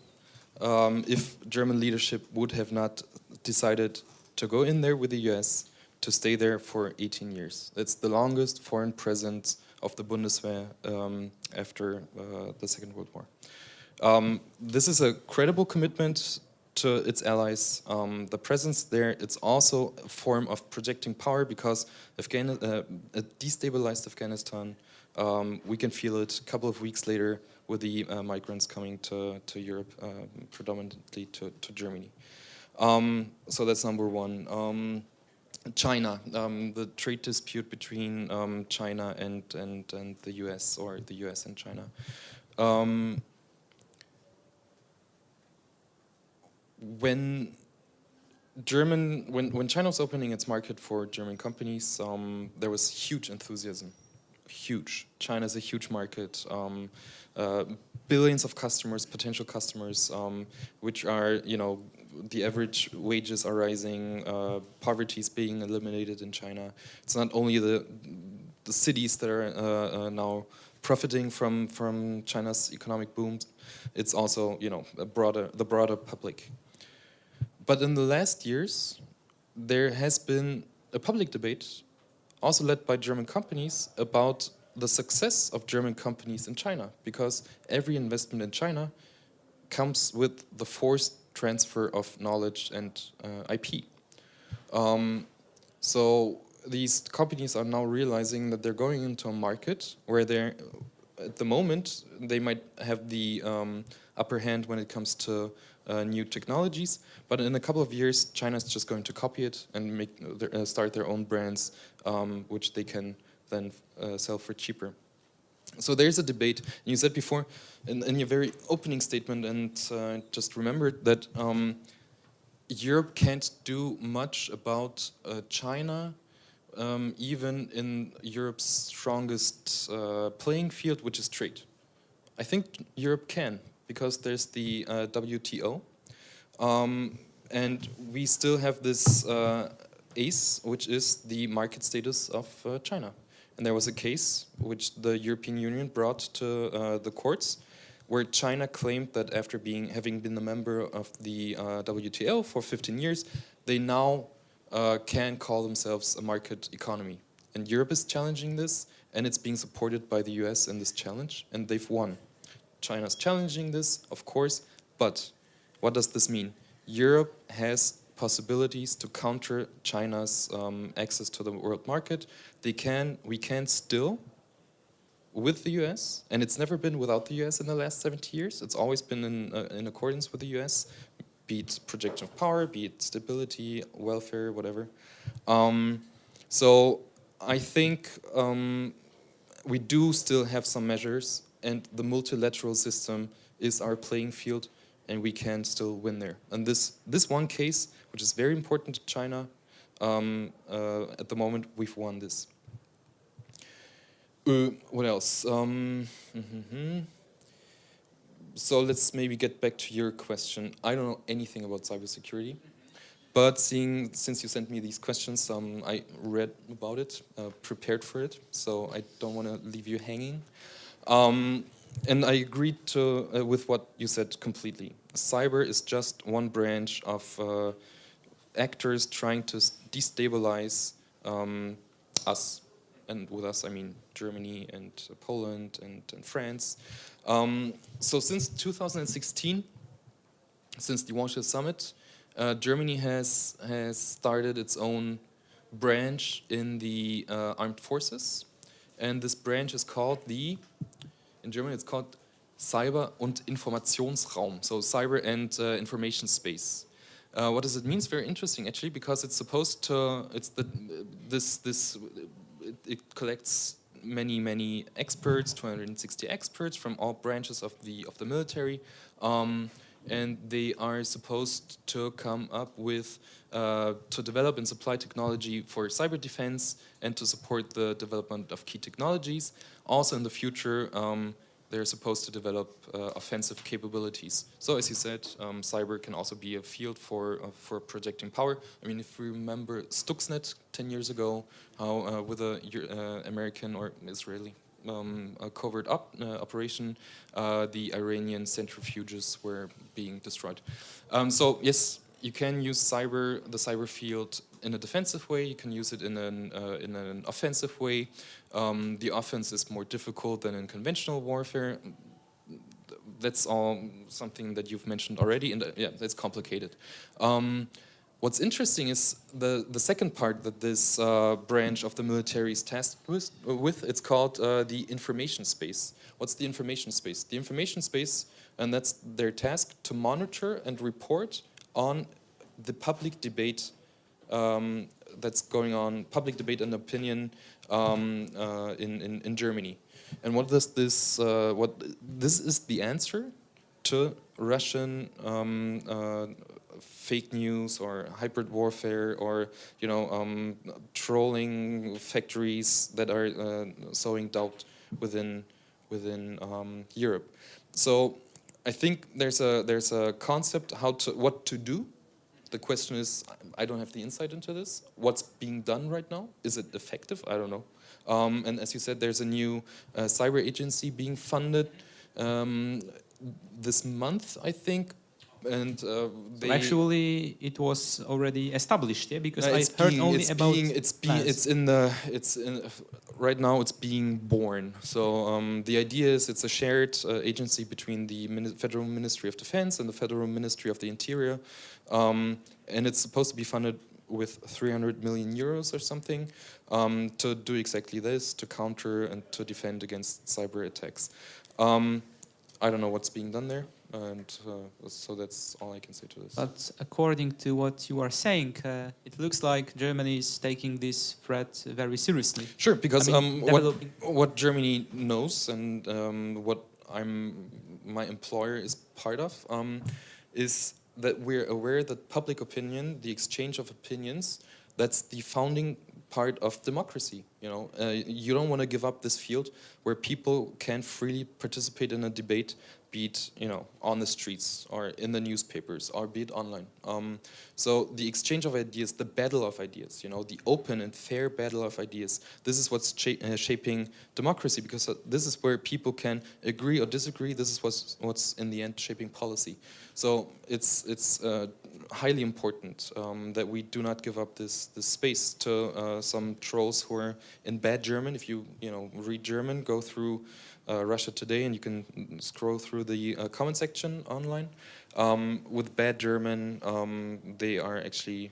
if German leadership would have not decided to go in there with the US, to stay there for 18 years. It's the longest foreign presence of the Bundeswehr after the Second World War. This is a credible commitment to its allies. The presence there, it's also a form of projecting power, because a destabilized Afghanistan, we can feel it a couple of weeks later with the migrants coming to Europe, predominantly to Germany. So that's number one. China, the trade dispute between China and the US, or the US and China. When China was opening its market for German companies, there was huge enthusiasm. Huge. China is a huge market. Billions of customers, potential customers, which are, you know, the average wages are rising, poverty is being eliminated in China. It's not only the the cities that are now profiting from China's economic boom. It's also, you know, the broader public. But in the last years, there has been a public debate, also led by German companies, about the success of German companies in China, because every investment in China comes with the forced transfer of knowledge and IP. So these companies are now realizing that they're going into a market where they're, at the moment, they might have the upper hand when it comes to new technologies, but in a couple of years, China's just going to copy it and start their own brands, which they can then sell for cheaper. So there's a debate. You said before, in your very opening statement, and just remembered that Europe can't do much about China, even in Europe's strongest playing field, which is trade. I think Europe can, because there's the WTO, and we still have this ace, which is the market status of China. And there was a case which the European Union brought to the courts, where China claimed that after having been a member of the WTO for 15 years, they now can call themselves a market economy. And Europe is challenging this, and it's being supported by the US in this challenge, and they've won. China's challenging this, of course, but what does this mean? Europe has possibilities to counter China's access to the world market. We can still, with the US, and it's never been without the US in the last 70 years. It's always been in accordance with the US, be it projection of power, be it stability, welfare, whatever. So I think we do still have some measures, and the multilateral system is our playing field, and we can still win there. And this one case, which is very important to China, at the moment we've won this. What else? So let's maybe get back to your question. I don't know anything about cybersecurity, but since you sent me these questions, I read about it, prepared for it, so I don't want to leave you hanging. And I agreed with what you said completely. Cyber is just one branch of actors trying to destabilize us. And with us, I mean Germany and Poland and France. So since 2016, since the Warsaw Summit, Germany has started its own branch in the armed forces. And this branch is called in German it's called Cyber- und Informationsraum, so cyber and information space. What does it mean? It's very interesting actually, because it's supposed to, it collects many experts, 260 experts from all branches of the military, and they are supposed to come up with to develop and supply technology for cyber defense and to support the development of key technologies. Also in the future, they're supposed to develop offensive capabilities. So as you said, cyber can also be a field for projecting power. I mean, if we remember Stuxnet 10 years ago, how with a American or Israeli covert operation, the Iranian centrifuges were being destroyed. So yes, you can use the cyber field in a defensive way. You can use it in an offensive way. The offense is more difficult than in conventional warfare. That's all something that you've mentioned already, and yeah, that's complicated. What's interesting is the second part that this branch of the military is tasked with. It's called the information space. What's the information space? The information space, and that's their task, to monitor and report on the public debate that's going on, public debate and opinion in Germany. And what does this? This is the answer to Russian fake news or hybrid warfare, or trolling factories that are sowing doubt within Europe. So I think there's a concept what to do The question is, I don't have the insight into this. What's being done right now? Is it effective? I don't know. And as you said, there's a new cyber agency being funded this month, I think. And they Actually, it was already established, yeah, because I it's heard being- only it's about being- right now it's being born. So the idea is it's a shared agency between the Federal Ministry of Defense and the Federal Ministry of the Interior, and it's supposed to be funded with 300 million euros or something to do exactly this, to counter and to defend against cyber attacks. I don't know what's being done there. And so that's all I can say to this. But according to what you are saying, it looks like Germany is taking this threat very seriously. Sure, because I mean, what Germany knows and what my employer is part of is that we're aware that public opinion, the exchange of opinions, that's the founding part of democracy. You know, you don't want to give up this field where people can freely participate in a debate, be it, you know, on the streets or in the newspapers or be it online. So the exchange of ideas, the battle of ideas, you know, the open and fair battle of ideas, this is what's shaping democracy, because this is where people can agree or disagree. This is what's in the end shaping policy. So it's highly important that we do not give up this space to some trolls who are in bad German. If you read German, go through Russia Today, and you can scroll through the comment section online. With bad German, they are actually,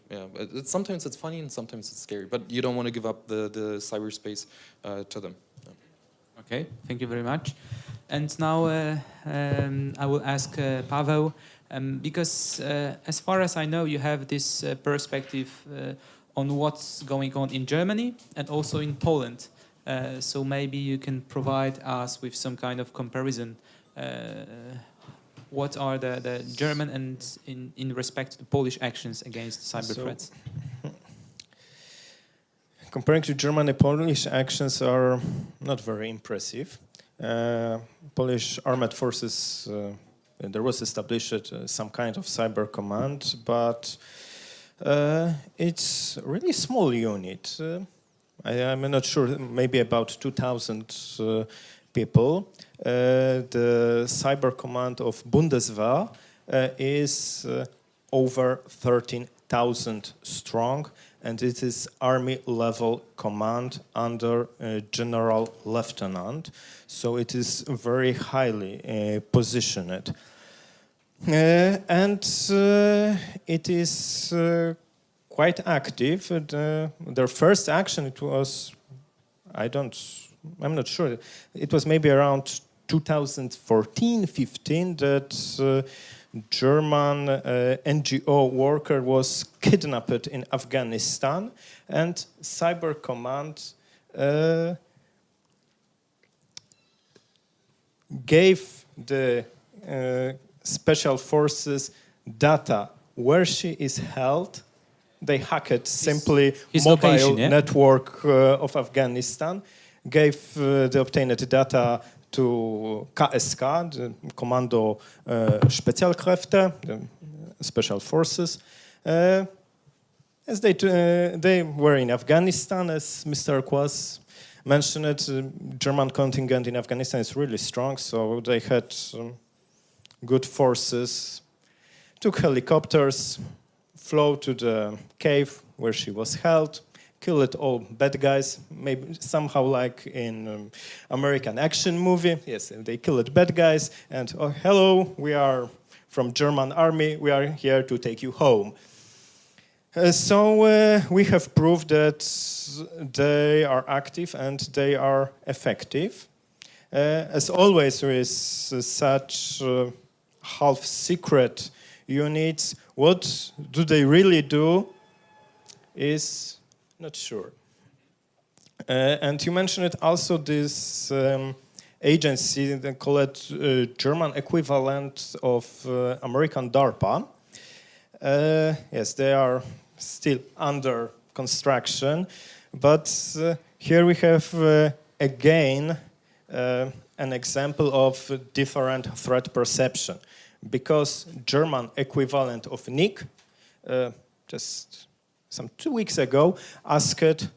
sometimes it's funny and sometimes it's scary, but you don't want to give up the cyberspace to them. Okay, thank you very much. And now I will ask Paweł, because as far as I know, you have this perspective on what's going on in Germany and also in Poland. So maybe you can provide us with some kind of comparison. What are the German and in respect to the Polish actions against cyber threats? Comparing to Germany, Polish actions are not very impressive. Polish armed forces, there was established some kind of cyber command, but it's a really small unit. I'm not sure, maybe about 2,000 people. The cyber command of Bundeswehr is over 13,000 strong, and it is army-level command under a general lieutenant. So it is very highly positioned. And it is quite active. Their first action, it was, I'm not sure. It was maybe around 2014-15 that German NGO worker was kidnapped in Afghanistan, and Cyber Command gave the special forces data where she is held. They hacked simply his mobile location, yeah? network of Afghanistan, gave the obtained data to KSK, the Kommando Spezialkräfte, the special forces. As they were in Afghanistan, as Mr. Quaas mentioned it, the German contingent in Afghanistan is really strong, so they had good forces, took helicopters, flew to the cave where she was held, killed all bad guys, maybe somehow like in American action movie. Yes, they killed bad guys, and oh, hello, we are from German army, we are here to take you home. So we have proved that they are active and they are effective. As always with such half-secret units, what do they really do is not sure. And you mentioned it also, this agency, they call it German equivalent of American DARPA. Yes, they are still under construction, but here we have again an example of different threat perception, because German equivalent of NIC just some 2 weeks ago, asked,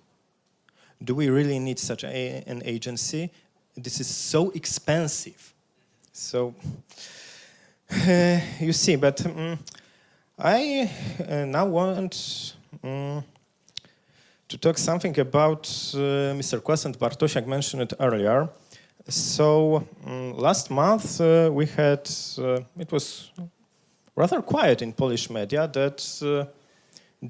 do we really need such an agency? This is so expensive. So, you see, but I now want to talk something about Mr. Quaas and Bartosiak mentioned it earlier. So last month we had, it was rather quiet in Polish media that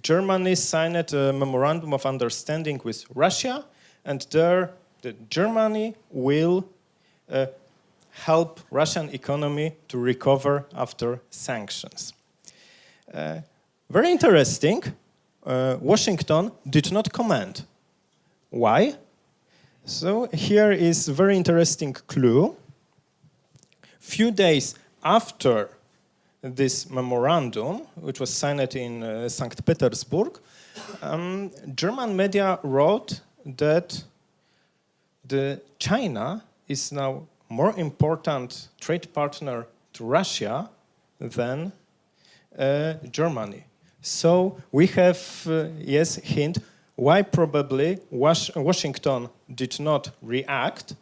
Germany signed a memorandum of understanding with Russia, and there Germany will help Russian economy to recover after sanctions. Very interesting. Washington did not comment. Why? So here is a very interesting clue. Few days after this memorandum, which was signed in St. Petersburg, German media wrote that China is now more important trade partner to Russia than Germany. So we have, yes, hint why probably Washington did not react,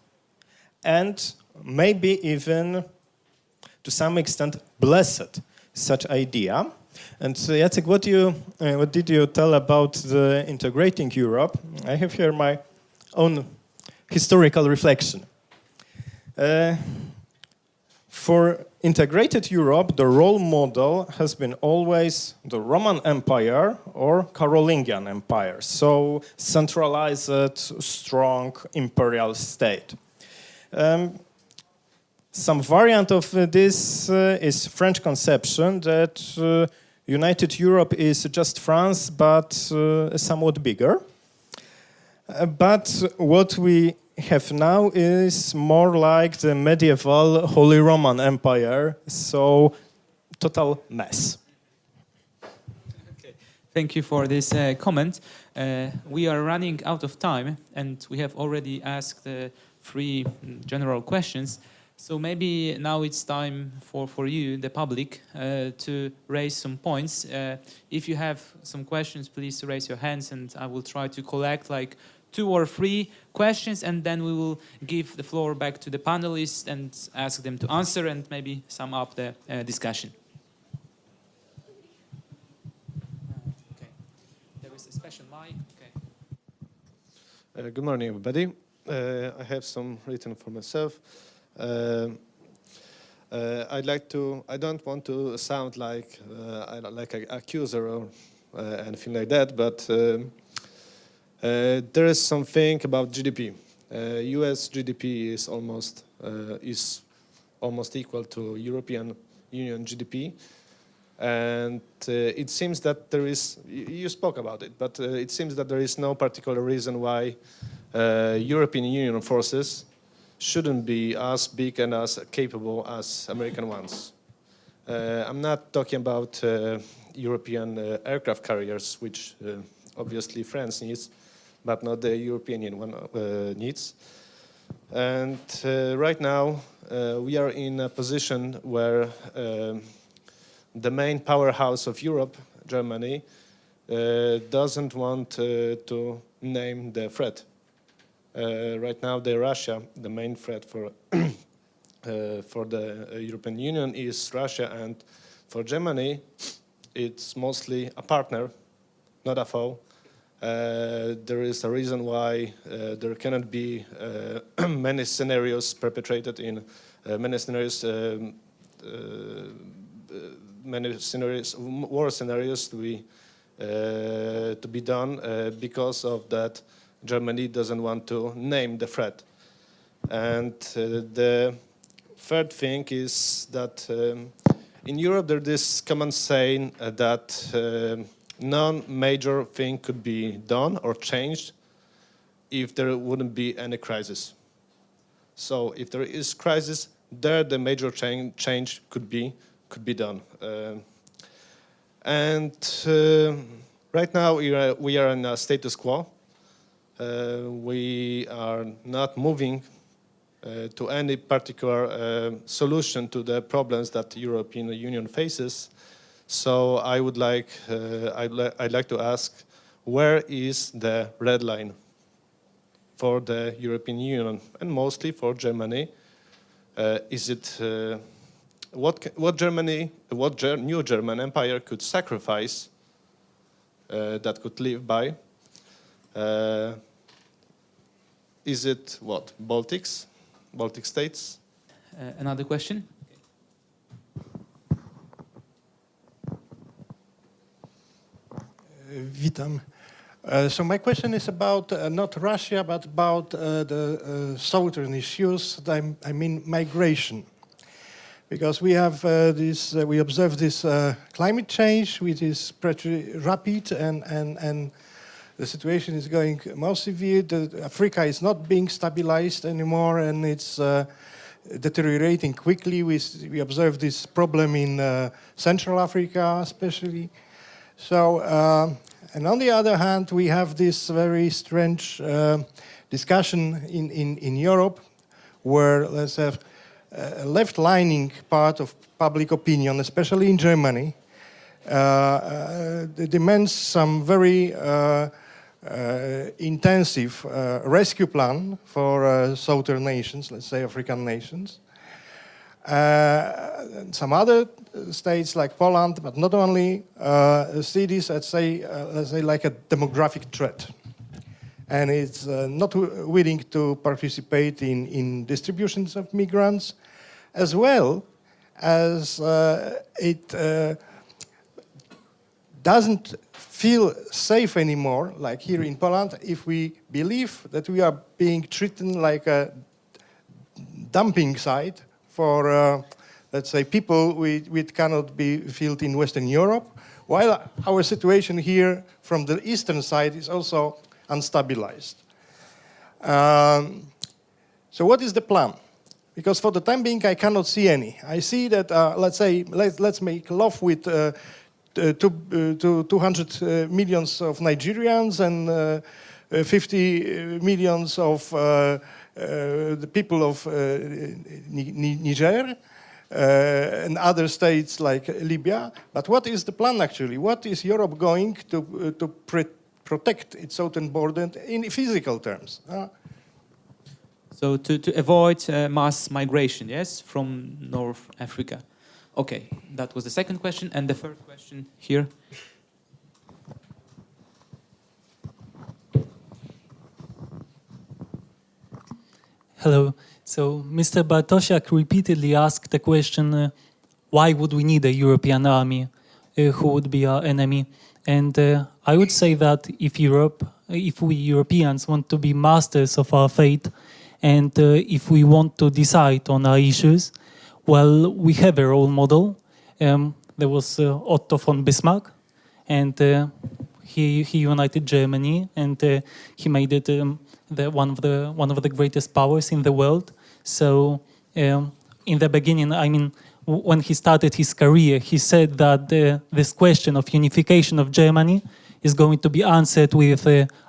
and maybe even to some extent blessed such idea. And Jacek, what did you tell about the integrating Europe? I have here my own historical reflection. For integrated Europe, the role model has been always the Roman Empire or Carolingian Empire, so centralized, strong imperial state. Some variant of this is French conception that United Europe is just France, but somewhat bigger. But what we have now is more like the medieval Holy Roman Empire, so total mess. Okay. Thank you for this comment. We are running out of time, and we have already asked 3 general questions. So maybe now it's time for you, the public, to raise some points. If you have some questions, please raise your hands, and I will try to collect like 2 or 3 questions, and then we will give the floor back to the panelists and ask them to answer and maybe sum up the discussion. Okay. There is a special mic. Okay. Good morning, everybody. I have some written for myself. I don't want to sound like an accuser or anything like that, but there is something about GDP. U.S. GDP is almost equal to European Union GDP, and it seems that there is. You spoke about it, but it seems that there is no particular reason why European Union forces shouldn't be as big and as capable as American ones. I'm not talking about European aircraft carriers, which obviously France needs, but not the European one needs. And right now, we are in a position where the main powerhouse of Europe, Germany, doesn't want to name the threat. Right now, Russia, the main threat for the European Union is Russia, and for Germany, it's mostly a partner, not a foe. There is a reason why there cannot be many scenarios perpetrated in war scenarios to be done because of that. Germany doesn't want to name the threat. And the third thing is that in Europe there's this common saying that non-major thing could be done or changed if there wouldn't be any crisis. So if there is crisis, there the major change could be done. Right now we are in a status quo. We are not moving to any particular solution to the problems that the European Union faces. So I'd like to ask, where is the red line for the European Union and mostly for Germany? Is it what new German empire could sacrifice that could live by? Is it what, Baltic states? Another question? Witam. So my question is about not Russia, but about the southern issues. I mean migration, because we have we observe this climate change, which is pretty rapid, and the situation is going more severe. Africa is not being stabilized anymore, and it's deteriorating quickly. We observe this problem in Central Africa, especially. So, and on the other hand, we have this very strange discussion in Europe, where, let's have a left-leaning part of public opinion, especially in Germany, demands some very intensive rescue plan for southern nations, let's say African nations. Some other states like Poland, but not only, see this, let's say like a demographic threat. And it's not willing to participate in distributions of migrants, as well as it doesn't feel safe anymore, like here in Poland, if we believe that we are being treated like a dumping site for, let's say, people which cannot be filled in Western Europe, while our situation here from the eastern side is also unstabilized. So what is the plan? Because for the time being, I cannot see any. I see that, let's make love with 200 millions of Nigerians and 50 millions of the people of Niger and other states like Libya. But what is the plan actually? What is Europe going to protect its southern border in physical terms? So to avoid mass migration, yes, from North Africa. Okay, that was the second question. And the third question here. Hello. So Mr. Bartosiak repeatedly asked the question, why would we need a European army? Who would be our enemy? And I would say that if we Europeans want to be masters of our fate, and if we want to decide on our issues, well, we have a role model. There was Otto von Bismarck, and he united Germany, and he made it one of the greatest powers in the world. So in the beginning, I mean, when he started his career, he said that this question of unification of Germany is going to be answered with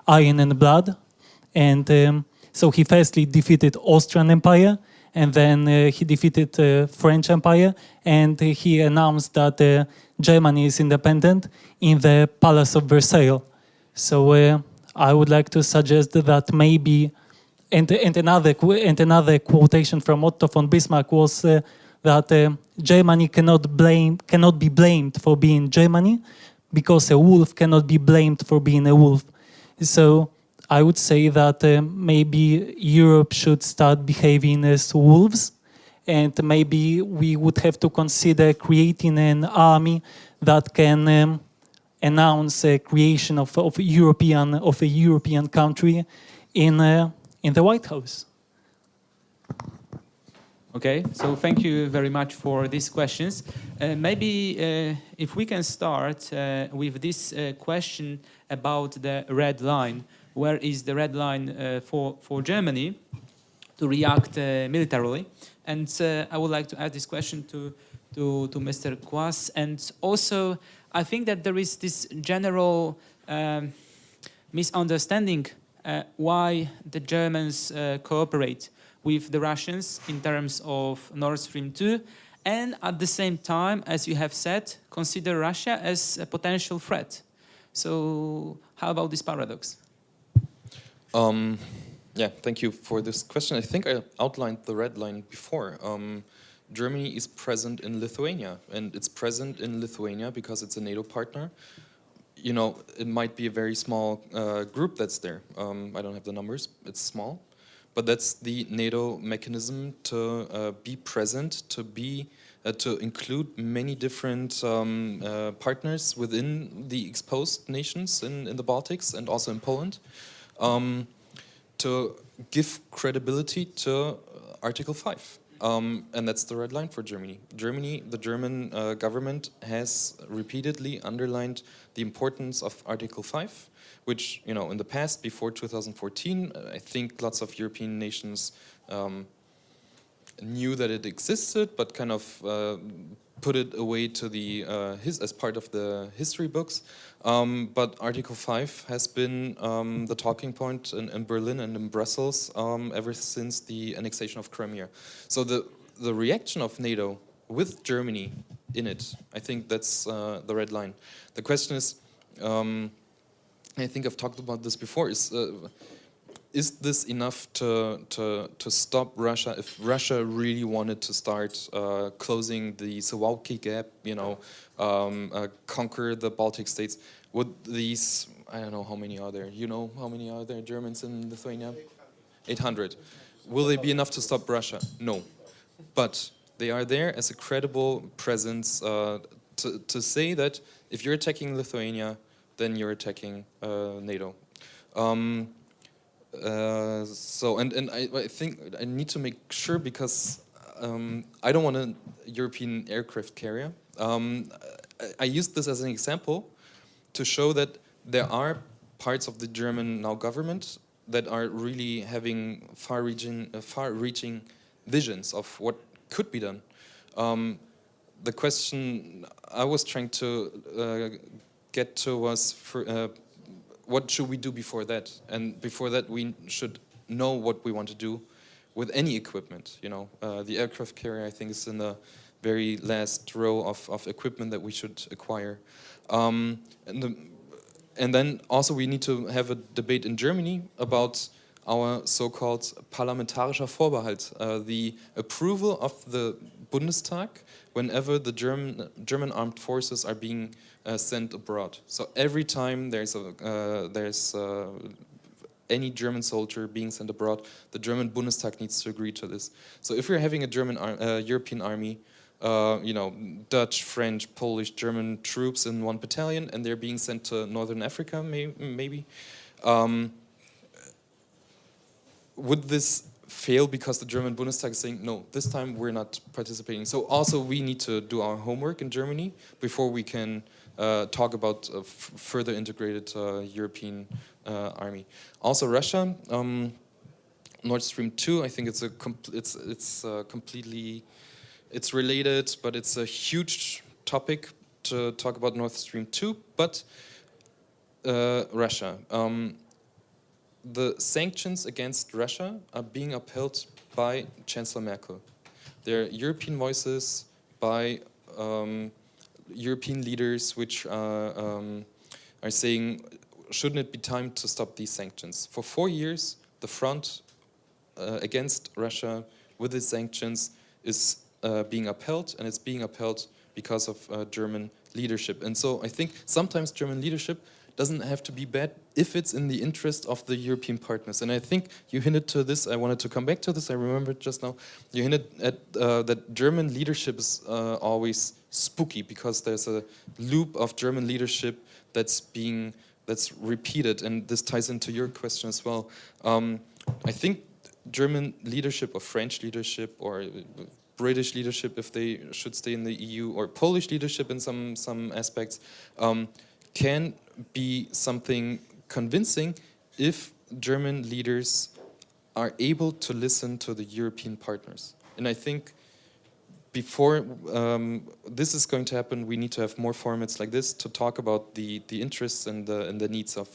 iron and blood. And so he firstly defeated Austrian Empire, and then he defeated French Empire, and he announced that Germany is independent in the Palace of Versailles. So I would like to suggest that maybe, and another quotation from Otto von Bismarck was that Germany cannot be blamed for being Germany, because a wolf cannot be blamed for being a wolf. So I would say that maybe Europe should start behaving as wolves, and maybe we would have to consider creating an army that can announce a creation of a European country in the White House. Okay, so thank you very much for these questions. Maybe if we can start with this question about the red line. Where is the red line for Germany to react militarily? And I would like to ask this question to Mr. Quaas. And also, I think that there is this general misunderstanding why the Germans cooperate with the Russians in terms of Nord Stream 2 and at the same time, as you have said, consider Russia as a potential threat. So how about this paradox? Yeah, thank you for this question. I think I outlined the red line before. Germany is present in Lithuania, and it's present in Lithuania because it's a NATO partner. You know, it might be a very small group that's there. I don't have the numbers, it's small. But that's the NATO mechanism to be present, to include many different partners within the exposed nations in the Baltics and also in Poland, to give credibility to Article 5. And that's the red line for Germany. The German government has repeatedly underlined the importance of Article 5, which, you know, in the past, before 2014, I think lots of European nations knew that it existed, but kind of put it away to the as part of the history books. But Article 5 has been the talking point in Berlin and in Brussels ever since the annexation of Crimea. So the reaction of NATO with Germany in it, I think that's the red line. The question is, I think I've talked about this before, is this enough to stop Russia if Russia really wanted to start closing the Suwałki Gap, you know, conquer the Baltic states? Would these, I don't know how many are there, you know how many are there Germans in Lithuania? 800. Will they be enough to stop Russia? No. But they are there as a credible presence to say that if you're attacking Lithuania, then you're attacking NATO. So I think I need to make sure, because I don't want a European aircraft carrier. I used this as an example to show that there are parts of the German now government that are really having far-reaching visions of what could be done. The question I was trying to get to was what should we do before that? And before that, we should know what we want to do with any equipment. You know, the aircraft carrier, I think, is in the very last row of equipment that we should acquire. And then also we need to have a debate in Germany about our so-called parlamentarischer Vorbehalt, the approval of the Bundestag whenever the German armed forces are being sent abroad. So every time there's any German soldier being sent abroad, the German Bundestag needs to agree to this. So if we're having a European army, you know, Dutch, French, Polish, German troops in one battalion, and they're being sent to Northern Africa, maybe. Would this fail because the German Bundestag is saying, no, this time we're not participating? So also we need to do our homework in Germany before we can talk about a further integrated European army. Also Russia, Nord Stream 2, I think it's completely... It's related, but it's a huge topic to talk about Nord Stream 2. But Russia, the sanctions against Russia are being upheld by Chancellor Merkel. There are European voices by European leaders which are saying, shouldn't it be time to stop these sanctions? For 4 years, the front against Russia with the sanctions is being upheld, and it's being upheld because of German leadership. And so I think sometimes German leadership doesn't have to be bad if it's in the interest of the European partners. And I think you hinted to this, I wanted to come back to this, I remembered just now. You hinted at that German leadership is always spooky because there's a loop of German leadership that's repeated, and this ties into your question as well. I think German leadership or French leadership or British leadership, if they should stay in the EU, or Polish leadership in some aspects, can be something convincing if German leaders are able to listen to the European partners. And I think before this is going to happen, we need to have more formats like this to talk about the interests and the needs of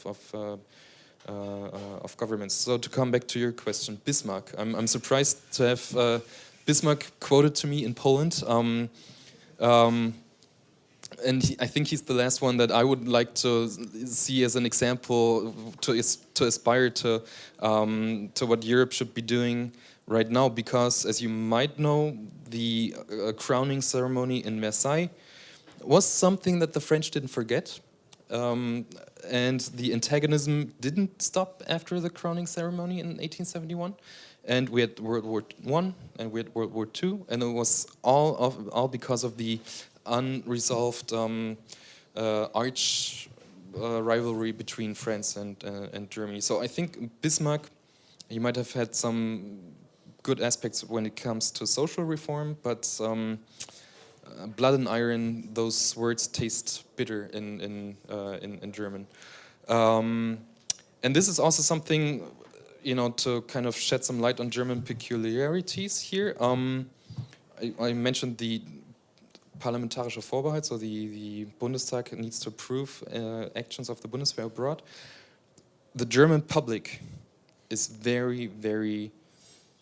governments. So to come back to your question, Bismarck. I'm surprised to have Bismarck quoted to me in Poland. And I think he's the last one that I would like to see as an example to aspire to what Europe should be doing right now. Because, as you might know, the crowning ceremony in Versailles was something that the French didn't forget. And the antagonism didn't stop after the crowning ceremony in 1871. And we had World War I and we had World War II, and it was all because of the unresolved arch rivalry between France and Germany. So I think Bismarck, he might have had some good aspects when it comes to social reform, but blood and iron, those words taste bitter in German. And this is also something, to kind of shed some light on German peculiarities here. I mentioned the Parlamentarische Vorbehalt, so the Bundestag needs to approve actions of the Bundeswehr abroad. The German public is very, very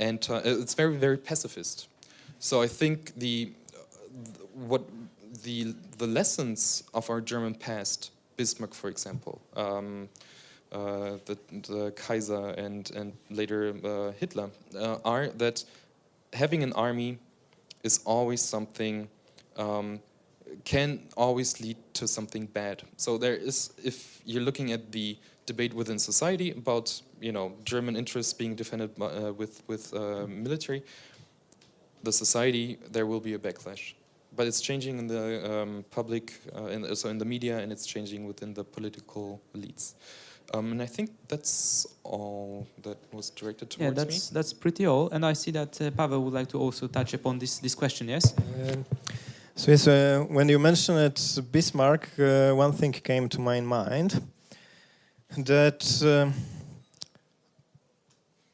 it's very, very pacifist. So I think the lessons of our German past, Bismarck, for example, the Kaiser and later Hitler, are that having an army is always something, can always lead to something bad. So there is, if you're looking at the debate within society about German interests being defended with military, the society, there will be a backlash. But it's changing in the public, and also in the media, and it's changing within the political elites. And I think that's all that was directed towards me. Yeah, that's pretty all. And I see that Pavel would like to also touch upon this question, yes? So yes, when you mentioned it, Bismarck, one thing came to my mind, that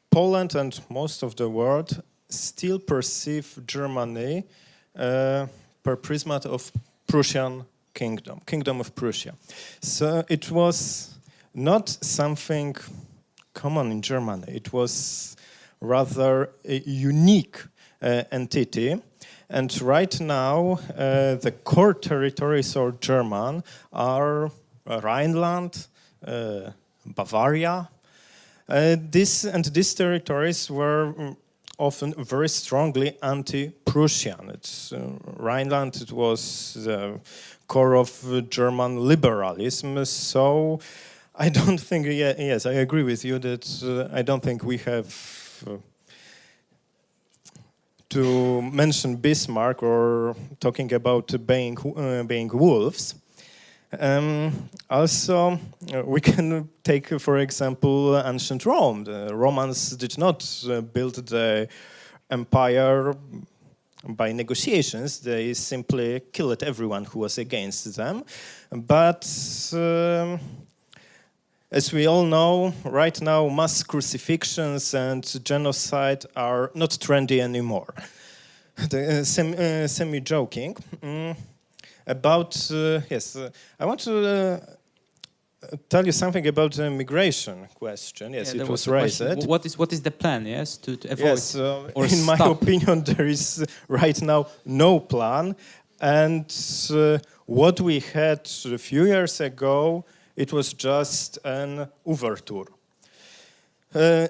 Poland and most of the world still perceive Germany per prism of Prussian Kingdom of Prussia. So it was not something common in Germany. It was rather a unique entity. And right now, the core territories of German are Rhineland, Bavaria. These territories were often very strongly anti-Prussian. Rhineland, it was the core of German liberalism. So I don't think, yes, I agree with you that I don't think we have to mention Bismarck or talking about being wolves. Also, we can take, for example, ancient Rome. The Romans did not build the empire by negotiations. They simply killed everyone who was against them. But as we all know, right now, mass crucifixions and genocide are not trendy anymore. Semi-joking. About, I want to tell you something about the migration question. Yes, it was raised. What is the plan, yes, to avoid yes, or in my opinion, there is right now no plan. And what we had a few years ago, it was just an overture.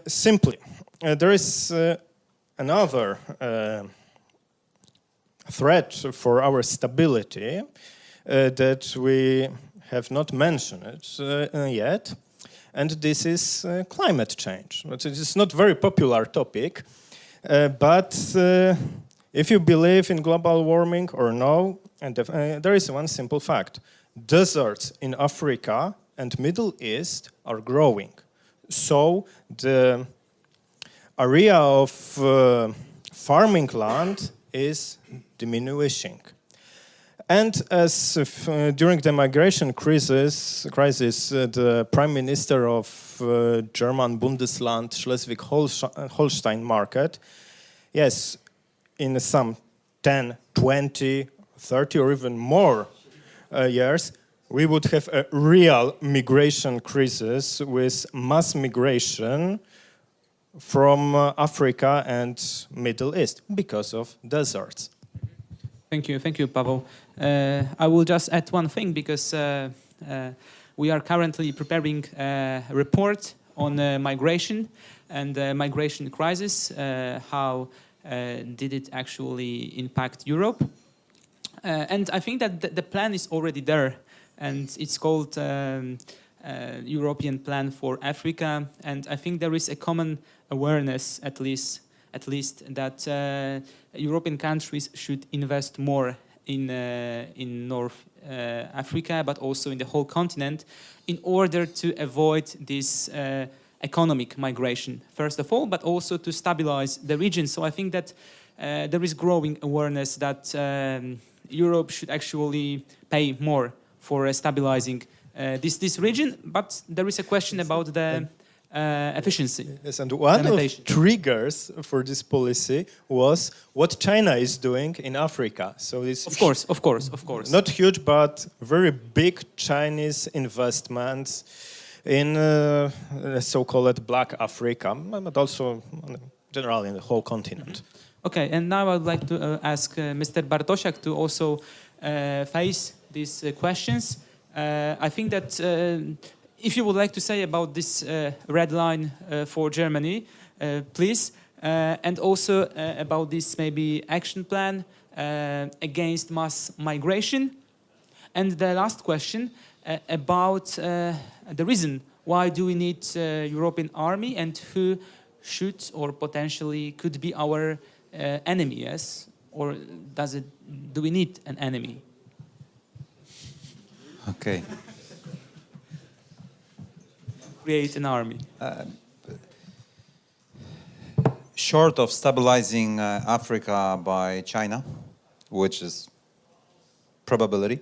Simply, there is another threat for our stability that we have not mentioned yet, and this is climate change. It is not a very popular topic, but if you believe in global warming or no, and there is one simple fact. Deserts in Africa and Middle East are growing. So the area of farming land is diminishing. And as during the migration crisis, the Prime Minister of German Bundesland Schleswig-Holstein market, yes, in some 10, 20, 30 or even more years, we would have a real migration crisis with mass migration from Africa and Middle East because of deserts. Thank you, Pavel. I will just add one thing because we are currently preparing a report on migration and migration crisis. How did it actually impact Europe? And I think that the plan is already there, and it's called European Plan for Africa. And I think there is a common awareness, at least that European countries should invest more in North Africa, but also in the whole continent, in order to avoid this economic migration, first of all, but also to stabilize the region. So I think that there is growing awareness that Europe should actually pay more for stabilizing this region, but there is a question about the efficiency. Yes, and one of triggers for this policy was what China is doing in Africa. So this of course. Not huge, but very big Chinese investments in so-called Black Africa, but also generally in the whole continent. Okay, and now I would like to ask Mr. Bartosiak to also face these questions. I think that if you would like to say about this red line for Germany, please, and also about this maybe action plan against mass migration. And the last question about the reason why do we need European army and who should or potentially could be our enemy, yes? Or do we need an enemy? Okay. Create an army. Short of stabilizing Africa by China, which is probability,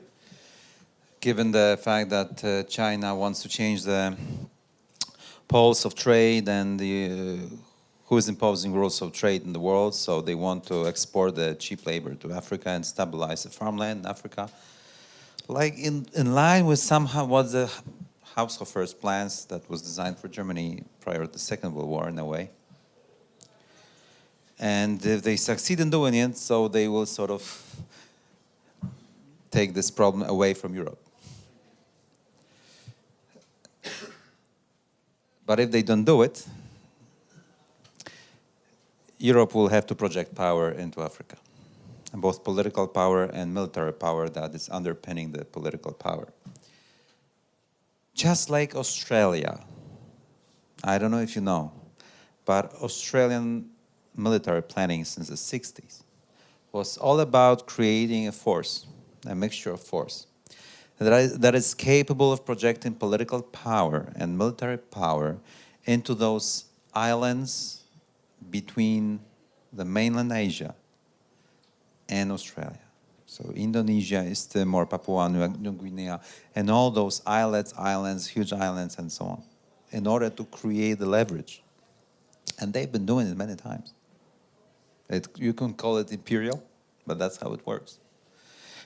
given the fact that China wants to change the poles of trade and who is imposing rules of trade in the world, so they want to export the cheap labor to Africa and stabilize the farmland in Africa. Like in line with somehow what the House of First plans that was designed for Germany prior to the Second World War in a way. And if they succeed in doing it, so they will sort of take this problem away from Europe. But if they don't do it, Europe will have to project power into Africa, and both political power and military power that is underpinning the political power. Just like Australia, I don't know if you know, but Australian military planning since the 60s was all about creating a force, a mixture of force, that is capable of projecting political power and military power into those islands between the mainland Asia and Australia. So Indonesia, East Timor, Papua New Guinea, and all those islands, huge islands, and so on, in order to create the leverage. And they've been doing it many times. You can call it imperial, but that's how it works.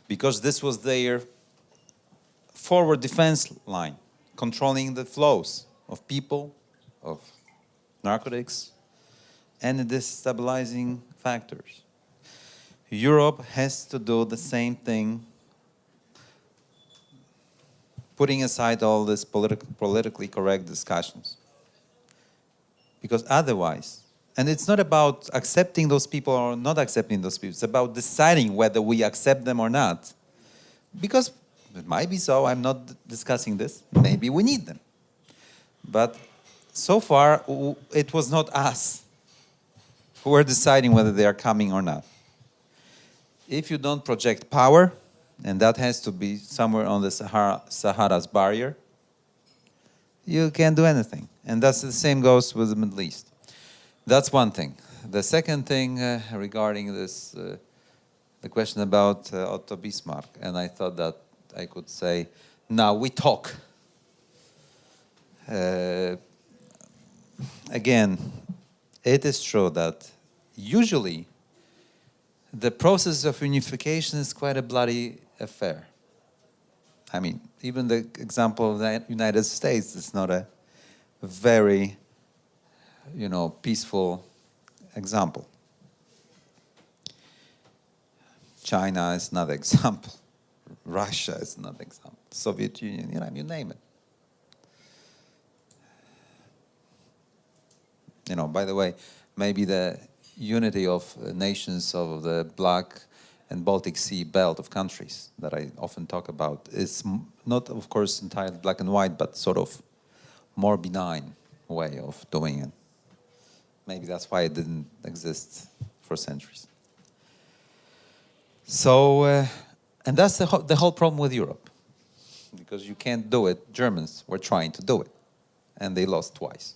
Because this was their forward defense line, controlling the flows of people, of narcotics, and the destabilizing factors. Europe has to do the same thing, putting aside all these politically correct discussions. Because otherwise, and it's not about accepting those people or not accepting those people, it's about deciding whether we accept them or not. Because it might be so, I'm not discussing this, maybe we need them. But so far, it was not us who were deciding whether they are coming or not. If you don't project power, and that has to be somewhere on the Sahara's barrier, you can't do anything. And that's the same goes with the Middle East. That's one thing. The second thing regarding this, the question about Otto Bismarck, and I thought that I could say, now we talk. Again, it is true that usually the process of unification is quite a bloody affair. I mean, even the example of the United States is not a very peaceful example. China is not example. Russia is not example. Soviet Union, you name it. By the way, maybe the unity of nations of the Black and Baltic Sea belt of countries that I often talk about is not, of course, entirely black and white, but sort of more benign way of doing it. Maybe that's why it didn't exist for centuries. So, and that's the whole problem with Europe, because you can't do it. Germans were trying to do it, and they lost twice.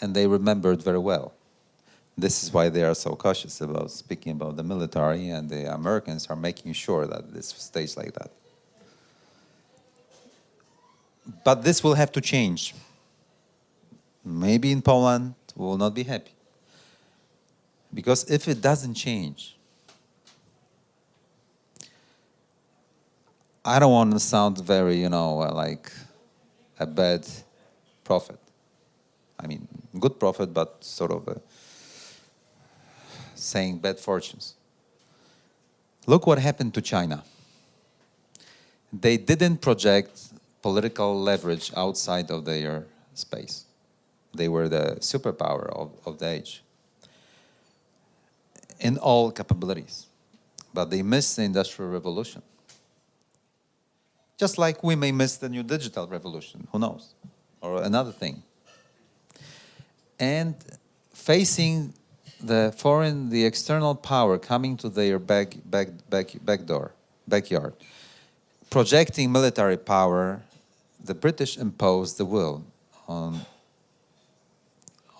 And they remembered very well. This is why they are so cautious about speaking about the military, and the Americans are making sure that this stays like that. But this will have to change. Maybe in Poland we will not be happy. Because if it doesn't change, I don't want to sound very, like a bad prophet. I mean, good prophet, but sort of saying bad fortunes. Look what happened to China. They didn't project political leverage outside of their space. They were the superpower of the age in all capabilities. But they missed the Industrial Revolution. Just like we may miss the new digital revolution, who knows? Or another thing. And facing the external power coming to their backyard, projecting military power, the British imposed the will on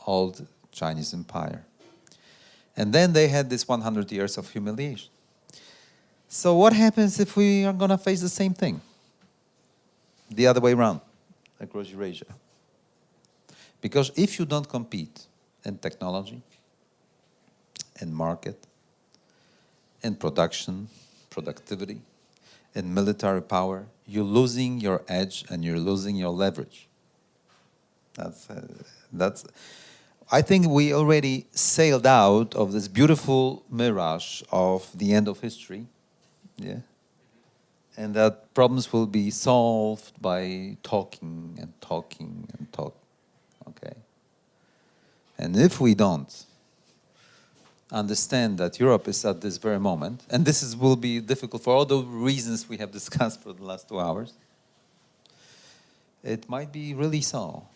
old Chinese empire. And then they had this 100 years of humiliation. So what happens if we are going to face the same thing? The other way around, across Eurasia. Because if you don't compete in technology, in market, in production, productivity, in military power, you're losing your edge and you're losing your leverage. That's. I think we already sailed out of this beautiful mirage of the end of history, yeah, and that problems will be solved by talking and talking and talking. Okay. And if we don't understand that Europe is at this very moment, and will be difficult for all the reasons we have discussed for the last 2 hours, it might be really so.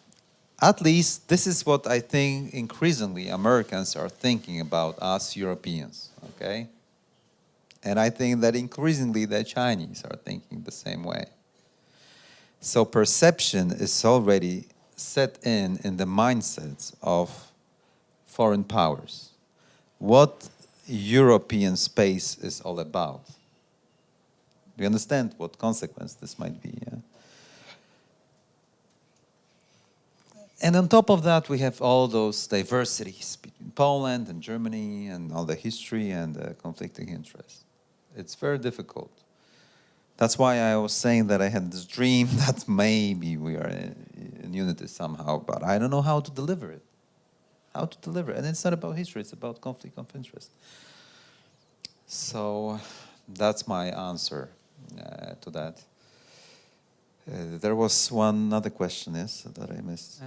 At least this is what I think increasingly Americans are thinking about us Europeans, okay? And I think that increasingly the Chinese are thinking the same way. So perception is already set in the mindsets of foreign powers. What European space is all about. Do you understand what consequence this might be? Yeah? And on top of that, we have all those diversities between Poland and Germany and all the history and the conflicting interests. It's very difficult. That's why I was saying that I had this dream that maybe we are in unity somehow, but I don't know how to deliver it. How to deliver it. And it's not about history, it's about conflict of interest. So that's my answer to that. There was one other question, yes, that I missed.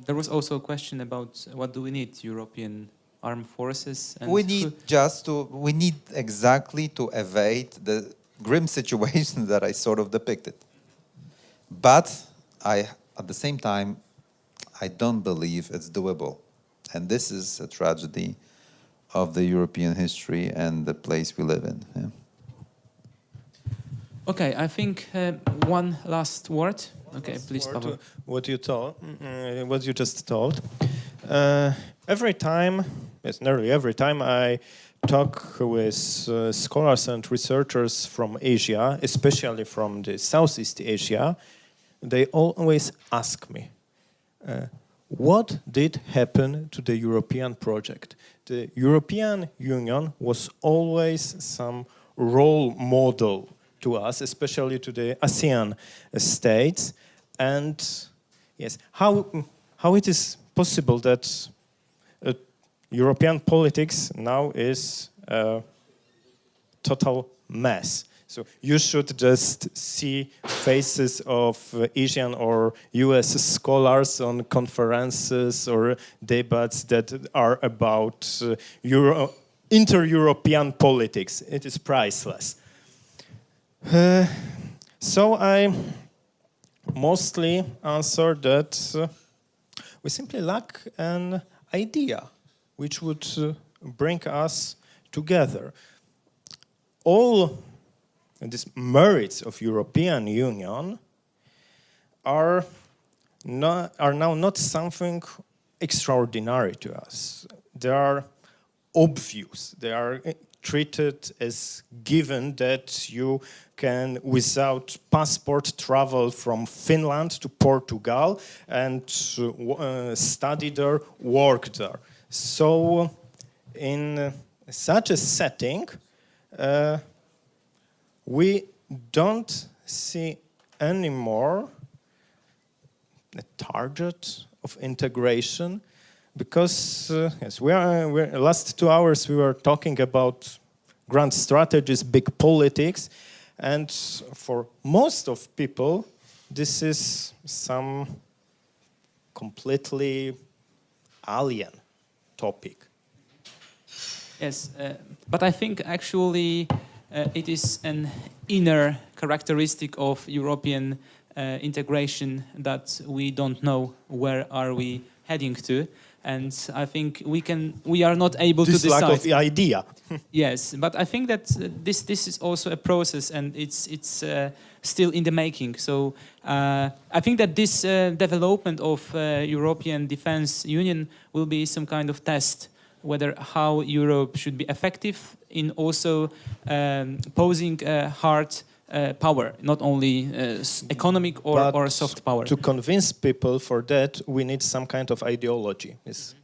There was also a question about what do we need, European armed forces? And we need exactly to evade the grim situation that I sort of depicted. But at the same time, I don't believe it's doable. And this is a tragedy of the European history and the place we live in. Yeah. Okay, I think one last word. Okay, please, Pavel. What you just told. Nearly every time I talk with scholars and researchers from Asia, especially from the Southeast Asia, they always ask me, what did happen to the European project? The European Union was always some role model to us, especially to the ASEAN states. And yes, how it is possible that European politics now is a total mess. So you should just see faces of Asian or US scholars on conferences or debates that are about inter-European politics. It is priceless. So I mostly answer that we simply lack an idea which would bring us together. All these merits of European Union are now not something extraordinary to us. They are obvious. They are treated as given that you can, without passport, travel from Finland to Portugal and study there, work there. So in such a setting, we don't see anymore a target of integration because, yes, last 2 hours we were talking about grand strategies, big politics, and for most of people, this is some completely alien topic. Yes, but I think actually it is an inner characteristic of European integration that we don't know where are we heading to, and I think we are not able to decide. This lack of idea. Yes, but I think that this is also a process, and it's still in the making. So I think that this development of European Defence Union will be some kind of test whether how Europe should be effective in also posing hard power, not only economic or soft power. To convince people for that, we need some kind of ideology. Yes.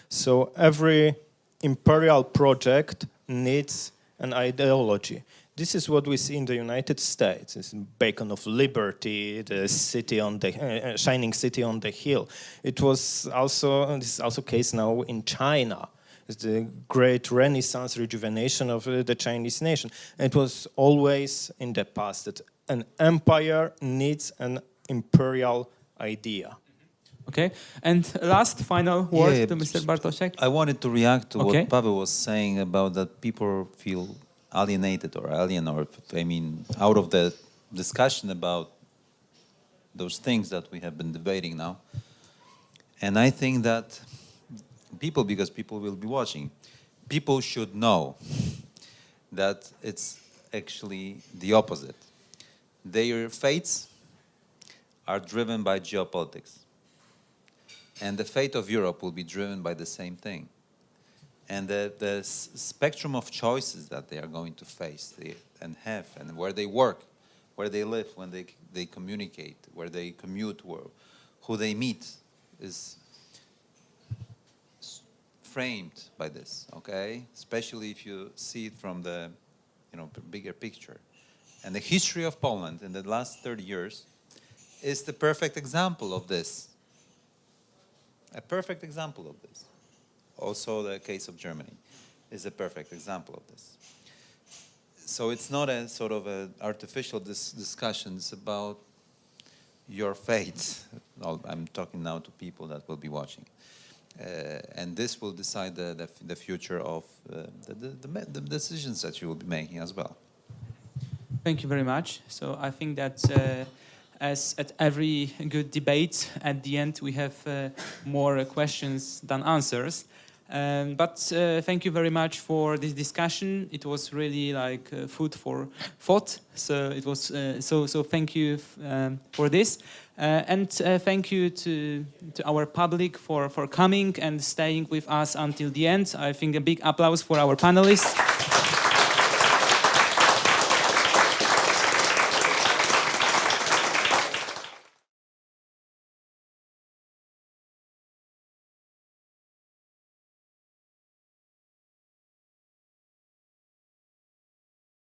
So every imperial project needs an ideology. This is what we see in the United States. It's beacon of liberty, the city on the shining city on the hill. This is also case now in China. It's the great renaissance, rejuvenation of the Chinese nation. It was always in the past that an empire needs an imperial idea. Okay, and last final word to Mr. Bartosiak. I wanted to react to what Pavel was saying about that people feel alienated or alien, or I mean, out of the discussion about those things that we have been debating now. And I think that people, because people will be watching, people should know that it's actually the opposite. Their fates are driven by geopolitics. And the fate of Europe will be driven by the same thing. And the spectrum of choices that they are going to face and have, and where they work, where they live, when they communicate, where they commute, who they meet, is framed by this, okay? Especially if you see it from the bigger picture. And the history of Poland in the last 30 years is the perfect example of this. A perfect example of this. Also the case of Germany is a perfect example of this. So it's not a sort of an artificial discussions about your fate. I'm talking now to people that will be watching. And this will decide the future of the decisions that you will be making as well. Thank you very much. So I think that as at every good debate, at the end we have more questions than answers. But thank you very much for this discussion. It was really like food for thought. So it was so thank you for this, and thank you to our public for coming and staying with us until the end. I think a big applause for our panelists.